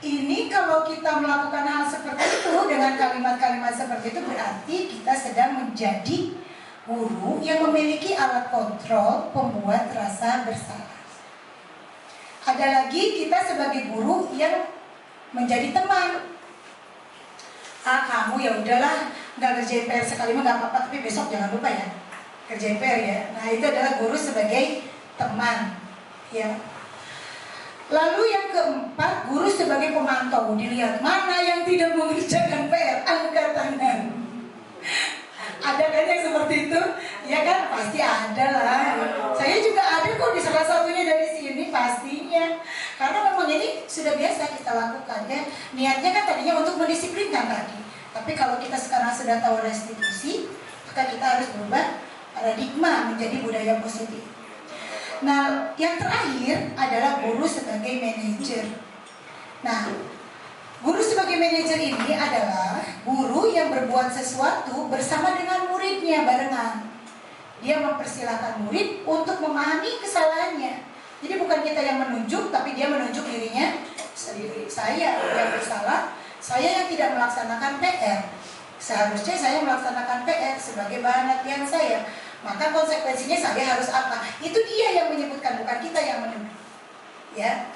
ini kalau kita melakukan hal seperti itu dengan kalimat-kalimat seperti itu, berarti kita sedang menjadi guru yang memiliki alat kontrol pembuat rasa bersalah. Ada lagi kita sebagai guru yang menjadi teman. Kamu ya udahlah, nggak kerjain PR sekali mah nggak apa-apa, tapi besok jangan lupa ya kerjain PR ya. Nah, itu adalah guru sebagai teman, ya. Lalu yang keempat, guru sebagai pemantau. Dilihat mana yang tidak mengerjakan PR, angkat tangan. Ada kan yang seperti itu? Ya kan, pasti ada lah. Saya juga ada kok di salah satunya dari sini pastinya. Karena memang ini sudah biasa kita lakukan ya. Niatnya kan tadinya untuk mendisiplinkan tadi. Tapi kalau kita sekarang sudah tahu restitusi, maka kita harus berubah paradigma menjadi budaya positif. Nah, yang terakhir adalah guru sebagai manajer. Nah, guru sebagai manajer ini adalah guru yang berbuat sesuatu bersama dengan muridnya barengan. Dia mempersilahkan murid untuk memahami kesalahannya. Jadi bukan kita yang menunjuk, tapi dia menunjuk dirinya sendiri. Saya yang bersalah, saya yang tidak melaksanakan PR. Seharusnya saya melaksanakan PR sebagai bahan latihan saya. Maka konsekuensinya saya harus apa? Itu dia yang menyebutkan, bukan kita yang menunjuk. Ya.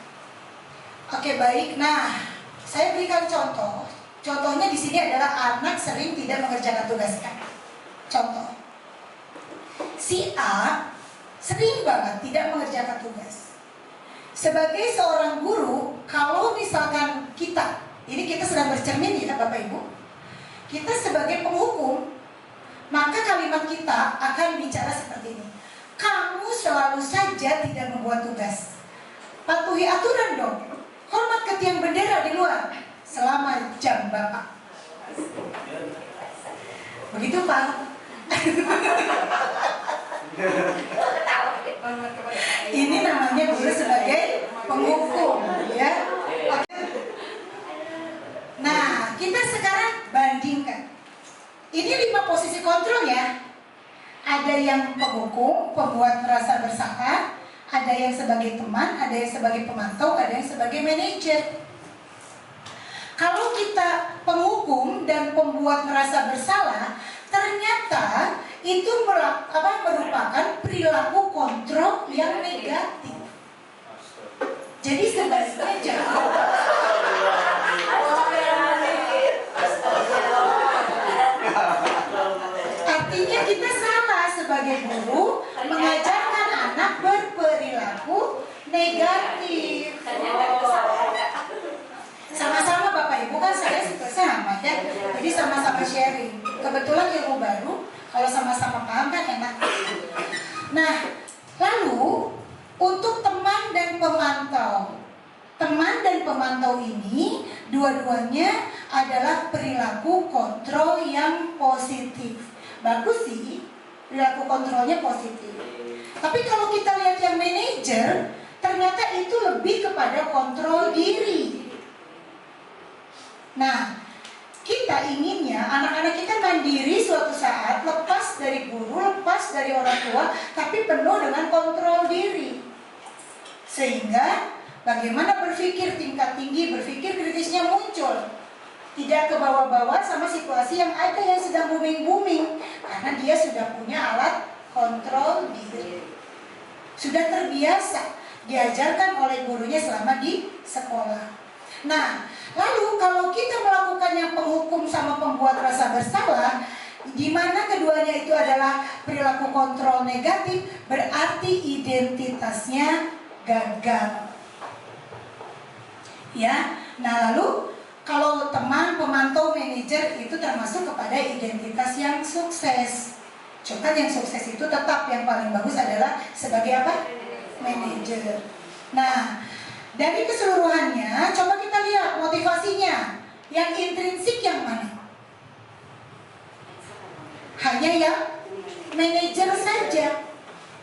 Oke, baik. Nah, saya berikan contoh. Contohnya di sini adalah anak sering tidak mengerjakan tugasnya. Contoh, si A sering banget tidak mengerjakan tugas. Sebagai seorang guru, kalau misalkan kita, ini kita sedang bercermin ya Bapak Ibu, kita sebagai penghukum, maka kalimat kita akan bicara seperti ini. Kamu selalu saja tidak membuat tugas. Patuhi aturan dong. Hormat ke tiang bendera di luar selama jam Bapak. Begitu Pak? Ini namanya guru sebagai penghukum, ya. Nah, kita sekarang bandingkan. Ini 5 posisi kontrol ya. Ada yang penghukum, pembuat merasa bersalah, ada yang sebagai teman, ada yang sebagai pemantau, ada yang sebagai manajer. Kalau kita penghukum dan pembuat merasa bersalah, ternyata itu merupakan perilaku kontrol yang negatif. Jadi sebaliknya jangan. Artinya kita salah sebagai guru mengajarkan anak berperilaku negatif. Sama-sama Bapak Ibu kan saya juga sama ya. Jadi sama-sama sharing. Kebetulan ilmu baru, kalau sama-sama paham kan enak. Nah, lalu untuk teman dan pemantau. Teman dan pemantau ini dua-duanya adalah perilaku kontrol yang positif. Bagus sih, perilaku kontrolnya positif. Tapi kalau kita lihat yang manajer, ternyata itu lebih kepada kontrol diri. Nah, kita inginnya anak-anak kita mandiri suatu saat, lepas dari guru, lepas dari orang tua, tapi penuh dengan kontrol diri. Sehingga bagaimana berpikir tingkat tinggi, berpikir kritisnya muncul. Tidak ke bawah-bawah sama situasi yang ada yang sedang booming-booming. Karena dia sudah punya alat kontrol diri. Sudah terbiasa diajarkan oleh gurunya selama di sekolah. Nah, lalu kalau kita melakukan yang penghukum sama pembuat rasa bersalah, di mana keduanya itu adalah perilaku kontrol negatif, berarti identitasnya gagal. Ya, nah lalu kalau teman, pemantau, manajer itu termasuk kepada identitas yang sukses. Coba yang sukses itu tetap yang paling bagus adalah sebagai apa? Manajer. Nah, dari keseluruhannya, coba kita lihat motivasinya. Yang intrinsik yang mana? Hanya yang manajer saja.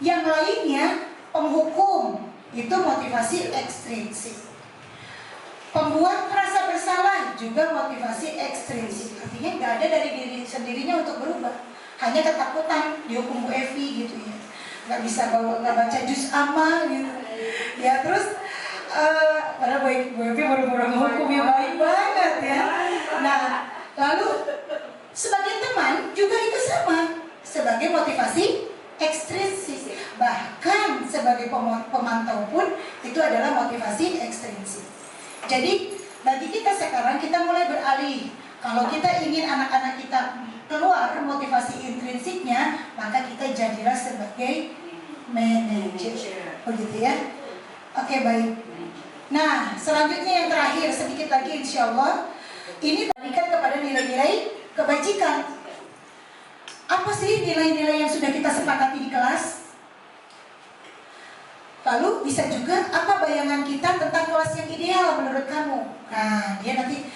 Yang lainnya penghukum, itu motivasi ekstrinsik. Pembuat merasa bersalah juga motivasi ekstrinsik. Artinya nggak ada dari diri sendirinya untuk berubah. Hanya ketakutan dihukum Bu Evi gitu ya, nggak bisa nggak baca juz amma gitu ya. Terus padahal Bu Evi baru hukum yang baik banget ya. Nah, lalu sebagai teman juga itu sama, sebagai motivasi ekstrinsik. Bahkan sebagai pemantau pun itu adalah motivasi ekstrinsik. Jadi bagi kita sekarang, kita mulai beralih. Kalau kita ingin anak-anak kita keluar motivasi intrinsiknya, maka kita jadilah sebagai manajer. Begitu ya. Oke, baik. Nah, selanjutnya yang terakhir, sedikit lagi insya Allah, ini balikan kepada nilai-nilai kebajikan. Apa sih nilai-nilai yang sudah kita sepakati di kelas? Lalu bisa juga apa bayangan kita tentang kelas yang ideal menurut kamu? Nah, dia nanti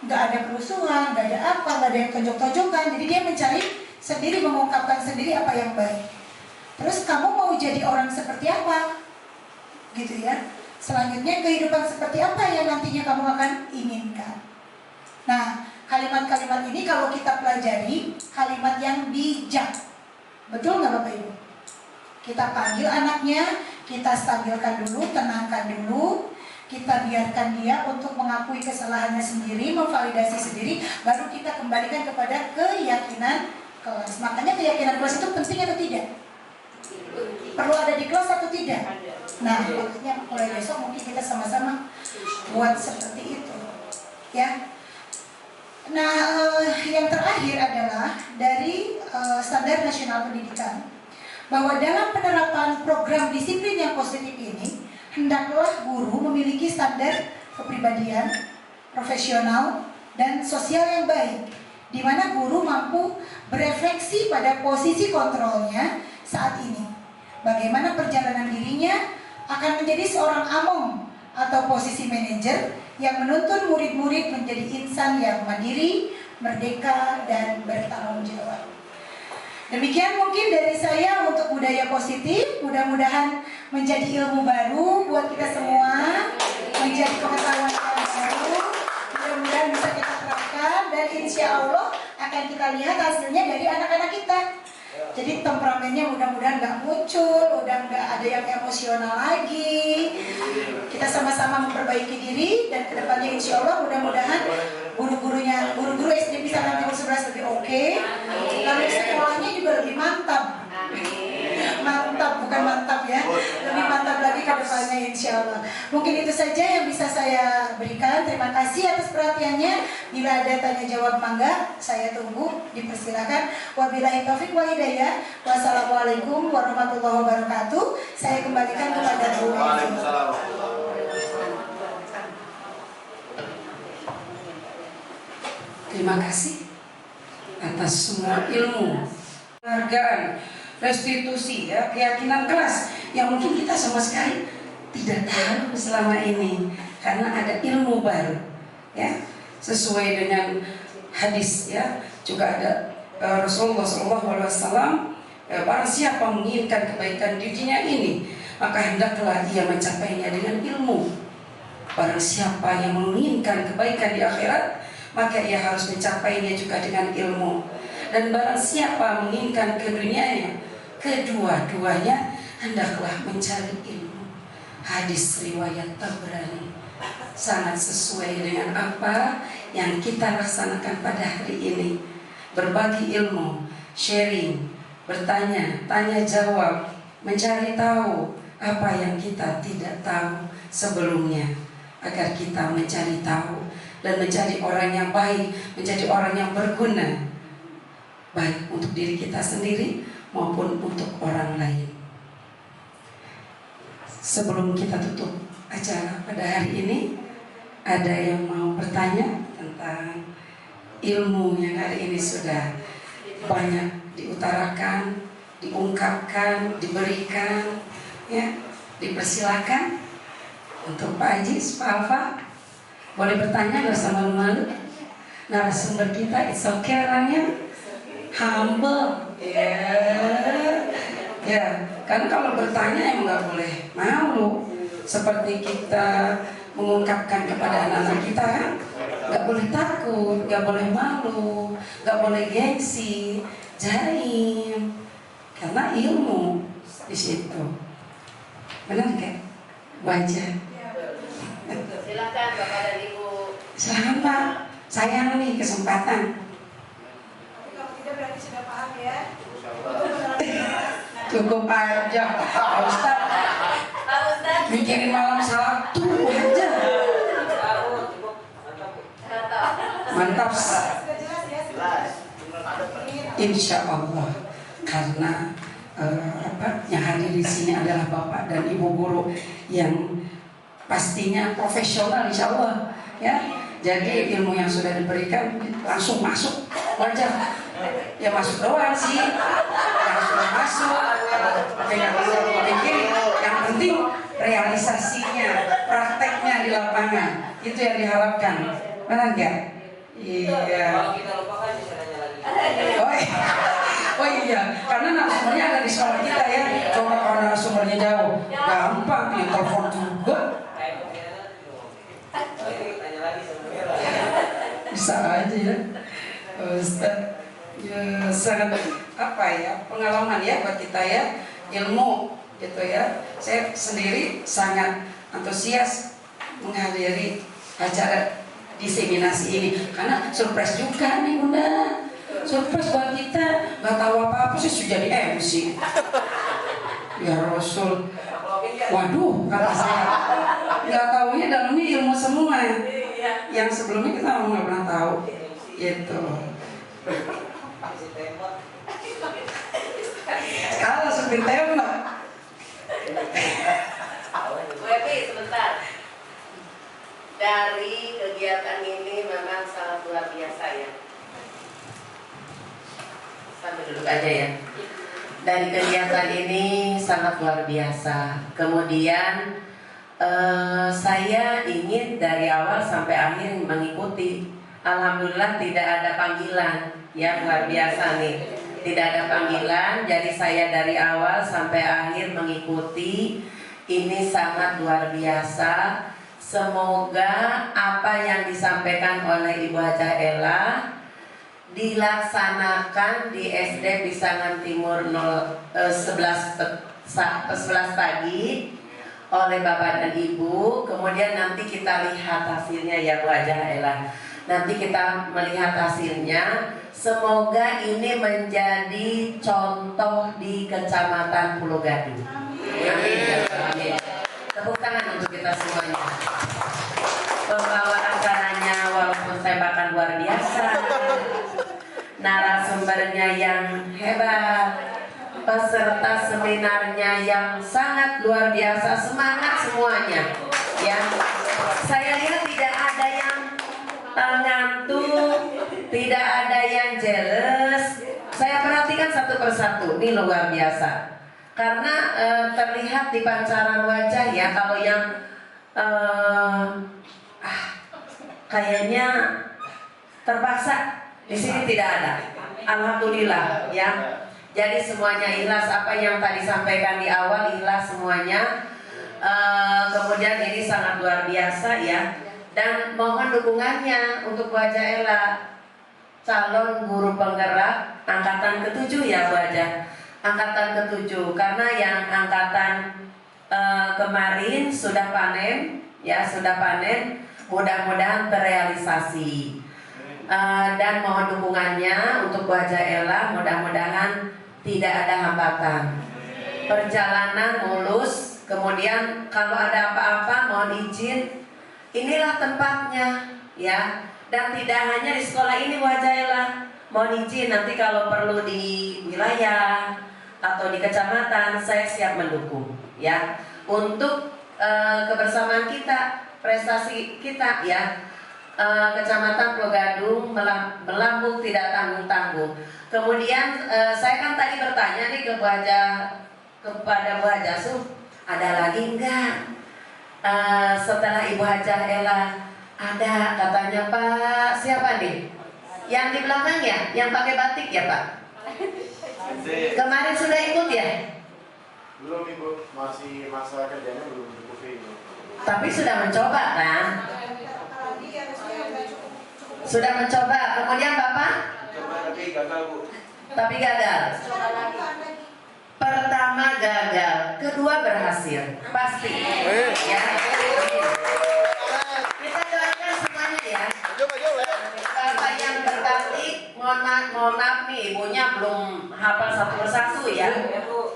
nggak ada kerusuhan, nggak ada apa, nggak ada yang tonjok-tonjokan. Jadi dia mencari sendiri, mengungkapkan sendiri apa yang baik. Terus kamu mau jadi orang seperti apa? Gitu ya. Selanjutnya kehidupan seperti apa yang nantinya kamu akan inginkan. Nah, kalimat-kalimat ini kalau kita pelajari, kalimat yang bijak. Betul nggak Bapak Ibu? Kita panggil anaknya, kita stabilkan dulu, tenangkan dulu, kita biarkan dia untuk mengakui kesalahannya sendiri, memvalidasi sendiri, baru kita kembalikan kepada keyakinan kelas. Makanya keyakinan kelas itu penting atau tidak? Perlu ada di kelas atau tidak? Nah, makanya mulai besok mungkin kita sama-sama buat seperti itu, ya. Nah, yang terakhir adalah dari Standar Nasional Pendidikan, bahwa dalam penerapan program disiplin yang positif ini, hendaklah guru memiliki standar kepribadian, profesional, dan sosial yang baik, di mana guru mampu berefleksi pada posisi kontrolnya saat ini. Bagaimana perjalanan dirinya akan menjadi seorang among atau posisi manajer yang menuntun murid-murid menjadi insan yang mandiri, merdeka, dan bertanggung jawab. Demikian mungkin dari saya untuk budaya positif. Mudah-mudahan menjadi ilmu baru buat kita semua, menjadi pengetahuan yang baru. Mudah-mudahan bisa kita terapkan dan insya Allah akan kita lihat hasilnya dari anak-anak kita. Jadi temperamennya mudah-mudahan nggak muncul, udah nggak ada yang emosional lagi. Kita sama-sama memperbaiki diri dan kedepannya insya Allah mudah-mudahan guru-guru SD bisa nanti 11 lebih oke. Lalu sekolahnya juga lebih mantap. Mantap, bukan mantap ya, lebih mantap lagi ke depannya insya Allah. Mungkin itu saja yang bisa saya berikan. Terima kasih atas perhatiannya. Bila ada tanya jawab mangga, saya tunggu, dipersilakan. Wabillahi taufiq wal hidayah. Wassalamualaikum warahmatullahi wabarakatuh. Saya kembalikan kepada Bu Evi. Terima kasih atas semua ilmu, penghargaan, restitusi, ya, keyakinan kelas yang mungkin kita sama sekali tidak tahu selama ini, karena ada ilmu baru, ya, sesuai dengan hadis, ya, juga ada Rasulullah SAW, barang siapa menginginkan kebaikan di dunia ini, maka hendaklah ia mencapainya dengan ilmu. Barang siapa yang menginginkan kebaikan di akhirat, maka ia harus mencapainya juga dengan ilmu. Dan barang siapa menginginkan ke dunianya, kedua-duanya hendaklah mencari ilmu. Hadis riwayat Tabrani, sangat sesuai dengan apa yang kita laksanakan pada hari ini. Berbagi ilmu, sharing, bertanya, tanya jawab, mencari tahu apa yang kita tidak tahu sebelumnya, agar kita mencari tahu dan menjadi orang yang baik, menjadi orang yang berguna, baik untuk diri kita sendiri maupun untuk orang lain. Sebelum kita tutup acara pada hari ini, ada yang mau bertanya tentang ilmu yang hari ini sudah banyak diutarakan, diungkapkan, diberikan, ya, dipersilakan untuk Pak Ajis, Pak Alfa. Boleh bertanya, gak usah malu-malu. Narasumber kita it's okay orangnya, humble, ya, kan kalau bertanya emang nggak boleh malu. Seperti kita mengungkapkan kepada anak-anak kita kan, nggak boleh takut, nggak boleh malu, nggak boleh gengsi, jaim, karena ilmu di situ. Benar kan? Wajar. Silakan Bapak dan Ibu. Silakan Pak, sayang nih kesempatan. Kalau tidak berarti sudah paham ya. Cukup aja, Pak Ustadz. Pak Ustadz. Mikirin malam Sabtu aja. Mantap. Sudah jelas ya. Insya Allah, karena yang hadir di sini adalah Bapak dan Ibu guru yang pastinya profesional, Insya Allah, ya. Jadi ilmu yang sudah diberikan langsung masuk, wajar. Ya masuk doang sih, yang sudah masuk, yang pikir, yang penting realisasinya, prakteknya di lapangan, itu yang diharapkan, benar nggak? Iya. Oh iya, karena narasumbernya ada di sekolah kita ya. Coba kalau narasumbernya jauh, gampang ditelepon juga. Bisa aja ya, Ustaz. Ya, sangat apa ya, pengalaman ya buat kita ya, ilmu gitu ya. Saya sendiri sangat antusias menghadiri acara diseminasi ini karena surprise juga nih Bunda. Surprise buat kita, nggak tahu apa-apa sih sudah jadi MC. Ya Rasul, waduh kata saya, nggak tahunya dalamnya ilmu semua. Yang sebelumnya kita nggak pernah tahu, gitu. Kalau supir tembak. Bu Epi, sebentar. Dari kegiatan ini memang sangat luar biasa ya. Sambil duduk aja ya. Dari kegiatan ini sangat luar biasa. Kemudian saya ingin dari awal sampai akhir mengikuti. Alhamdulillah tidak ada panggilan, ya luar biasa nih. Tidak ada panggilan, jadi saya dari awal sampai akhir mengikuti. Ini sangat luar biasa. Semoga apa yang disampaikan oleh Ibu Hajah Ella dilaksanakan di SD Pisangan Timur 11 pagi oleh Bapak dan Ibu. Kemudian nanti kita lihat hasilnya ya Bu Hajah Ella. Nanti kita melihat hasilnya. Semoga ini menjadi contoh di Kecamatan Pulau Gadung. Amin. Amin. Tepuk tangan untuk kita semuanya. Pembawa acaranya walaupun tembakan luar biasa, narasumbernya yang hebat, peserta seminarnya yang sangat luar biasa, semangat semuanya. Ya, saya lihat tidak ada yang ngantuk, tidak ada yang jealous. Saya perhatikan satu persatu, ini luar biasa. Karena terlihat di pancaran wajah ya, kalau yang kayaknya terpaksa di sini tidak ada. Alhamdulillah ya. Jadi semuanya ikhlas, apa yang tadi sampaikan di awal ikhlas semuanya. Kemudian ini sangat luar biasa ya. Dan mohon dukungannya untuk Bu Hajah Ella, calon guru penggerak angkatan ke-7 ya Bu Hajah. Angkatan ke-7, karena yang angkatan kemarin sudah panen ya, sudah panen, mudah-mudahan terrealisasi. Dan mohon dukungannya untuk Bu Hajah Ella, mudah-mudahan tidak ada hambatan, perjalanan mulus. Kemudian kalau ada apa-apa mohon izin, inilah tempatnya ya. Dan tidak hanya di sekolah ini Bu Hajah Ella, mohon izin nanti kalau perlu di wilayah atau di kecamatan, saya siap mendukung ya untuk kebersamaan kita, prestasi kita ya. Kecamatan Pulau Gadung, melambung tidak tanggung-tanggung. Kemudian saya kan tadi bertanya nih kepada Bu Hajah Suh, ada lagi enggak? Setelah Ibu Hajah Ella ada katanya Pak siapa nih? Yang di belakang ya, yang pakai batik ya Pak? Kemarin sudah ikut ya? Belum Ibu, masih masa kerjanya belum cukup ini. Tapi sudah mencoba kan? Sudah mencoba, kemudian Bapak? Coba tapi gagal Bu. Tapi gagal. Pertama gagal, kedua berhasil, pasti. Ya. Kita doakan semuanya ya. Bapak yang berbakti, mohon maaf nih, ibunya belum hafal satu persatu ya.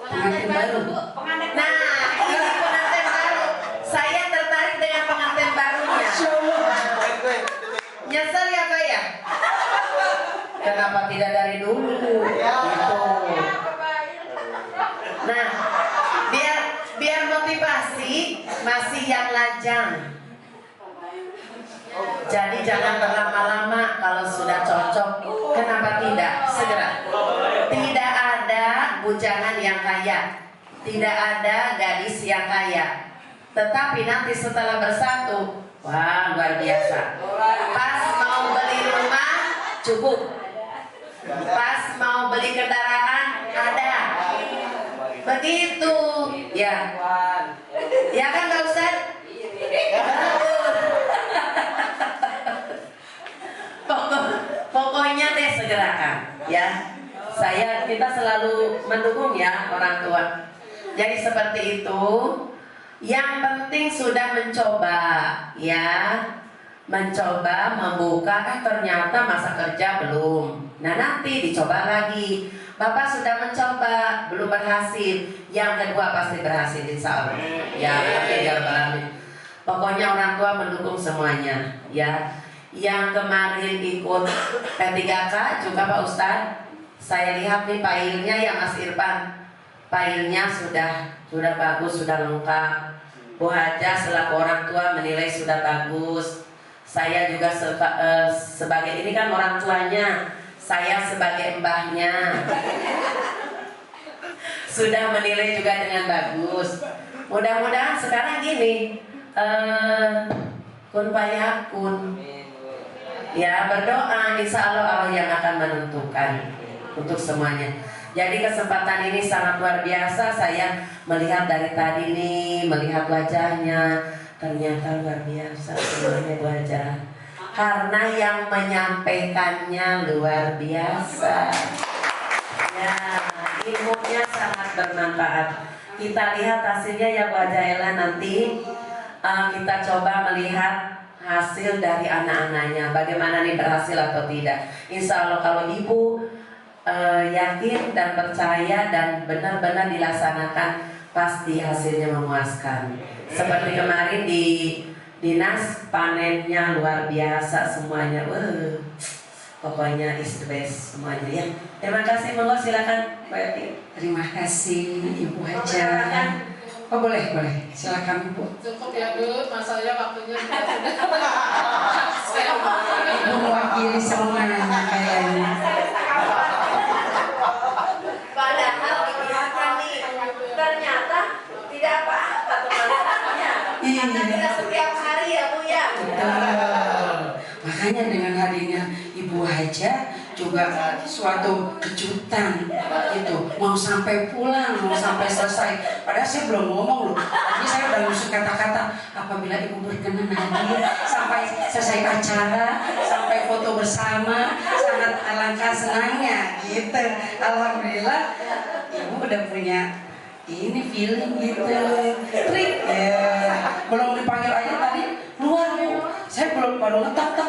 Pengantin baru. Nah, ini pengantin baru. Saya tertarik dengan pengantin barunya. Nyesel ya Pak ya? Kenapa tidak dari dulu? Gitu. Nah, biar motivasi masih yang lajang. Jadi jangan berlama-lama, kalau sudah cocok, kenapa tidak? Segera. Tidak ada bujangan yang kaya, tidak ada gadis yang kaya. Tetapi nanti setelah bersatu, wah luar biasa. Pas mau beli rumah, cukup. Pas mau beli kendaraan, ada. Begitu, ya. Ya kan Pak Ustadz? Pokoknya deh segerakan, ya. Kita selalu mendukung ya orang tua. Jadi seperti itu. Yang penting sudah mencoba, ya. Mencoba membuka, ternyata masa kerja belum. Nah nanti dicoba lagi. Bapak sudah mencoba, belum berhasil. Yang kedua pasti berhasil insya Allah. Ya, pokoknya orang tua mendukung semuanya, ya. Yang kemarin ikut P3K juga Pak Ustadz, saya lihat nih filenya ya Mas Irfan, filenya sudah bagus, sudah lengkap. Bu Hajah selaku orang tua menilai sudah bagus. Saya juga sebagai ini kan orang tuanya, saya sebagai mbahnya sudah menilai juga dengan bagus. Mudah-mudahan sekarang gini, kun fayakun. Ya berdoa, insya Allah yang akan menentukan untuk semuanya. Jadi kesempatan ini sangat luar biasa. Saya melihat dari tadi nih, melihat wajahnya, ternyata luar biasa semuanya wajah. Karena yang menyampaikannya luar biasa. Ya, ilmunya sangat bermanfaat. Kita lihat hasilnya ya Bu Hajah Ella nanti. Kita coba melihat hasil dari anak-anaknya, bagaimana nih berhasil atau tidak. Insya Allah kalau ibu yakin dan percaya dan benar-benar dilaksanakan, pasti hasilnya memuaskan. Seperti kemarin di dinas panennya luar biasa semuanya. Pokoknya is the best semuanya ya. Terima kasih, monggo silakan Mbak Yati. Terima kasih Ibu Hajah. Oh boleh, silakan Ibu. Cukup ya Bu, masalahnya waktunya sudah. Ibu mewakili semuanya kayaknya. Padahal kelihatan nih, ternyata tidak apa-apa teman-temannya. Karena tidak setiap hari ya Bu ya. Betul. Makanya dengan hadirnya Ibu Hajah juga suatu kejutan gitu, mau sampai pulang, mau sampai selesai. Padahal saya belum ngomong loh, tapi saya udah ngusuk kata-kata apabila ibu berkenan hadir sampai selesai acara, sampai foto bersama, sangat alangkah senangnya gitu. Alhamdulillah ibu udah punya ini feeling gitu, trik ya. Belum dipanggil aja tadi luar Bu, saya belum baru ngetap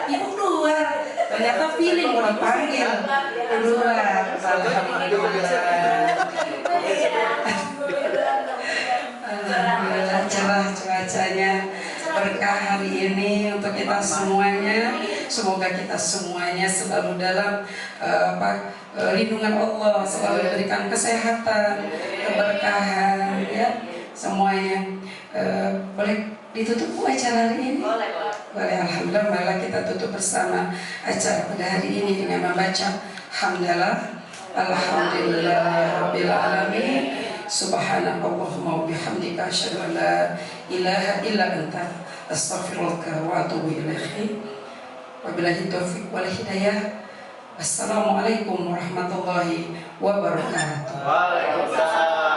ibu luar. Ternyata feeling mau dipanggil luar. Alhamdulillah cerah cuacanya, berkah hari ini untuk kita semuanya. Semoga kita semuanya selalu dalam lindungan Allah, selalu diberikan kesehatan, keberkahan ya semuanya. Boleh Ditutup Bu acara hari ini? Boleh. Boleh, alhamdulillah. Malah kita tutup bersama acara pada hari ini dengan membaca hamdalah, alhamdulillahirabbil alamin, subhanakallahumma wa bihamdika asyhadu an la ilaha illa anta astaghfiruka wa atubu ilaik. Wabillahi taufiq wal hidayah. Assalamualaikum warahmatullahi wabarakatuh. Waalaikumsalam.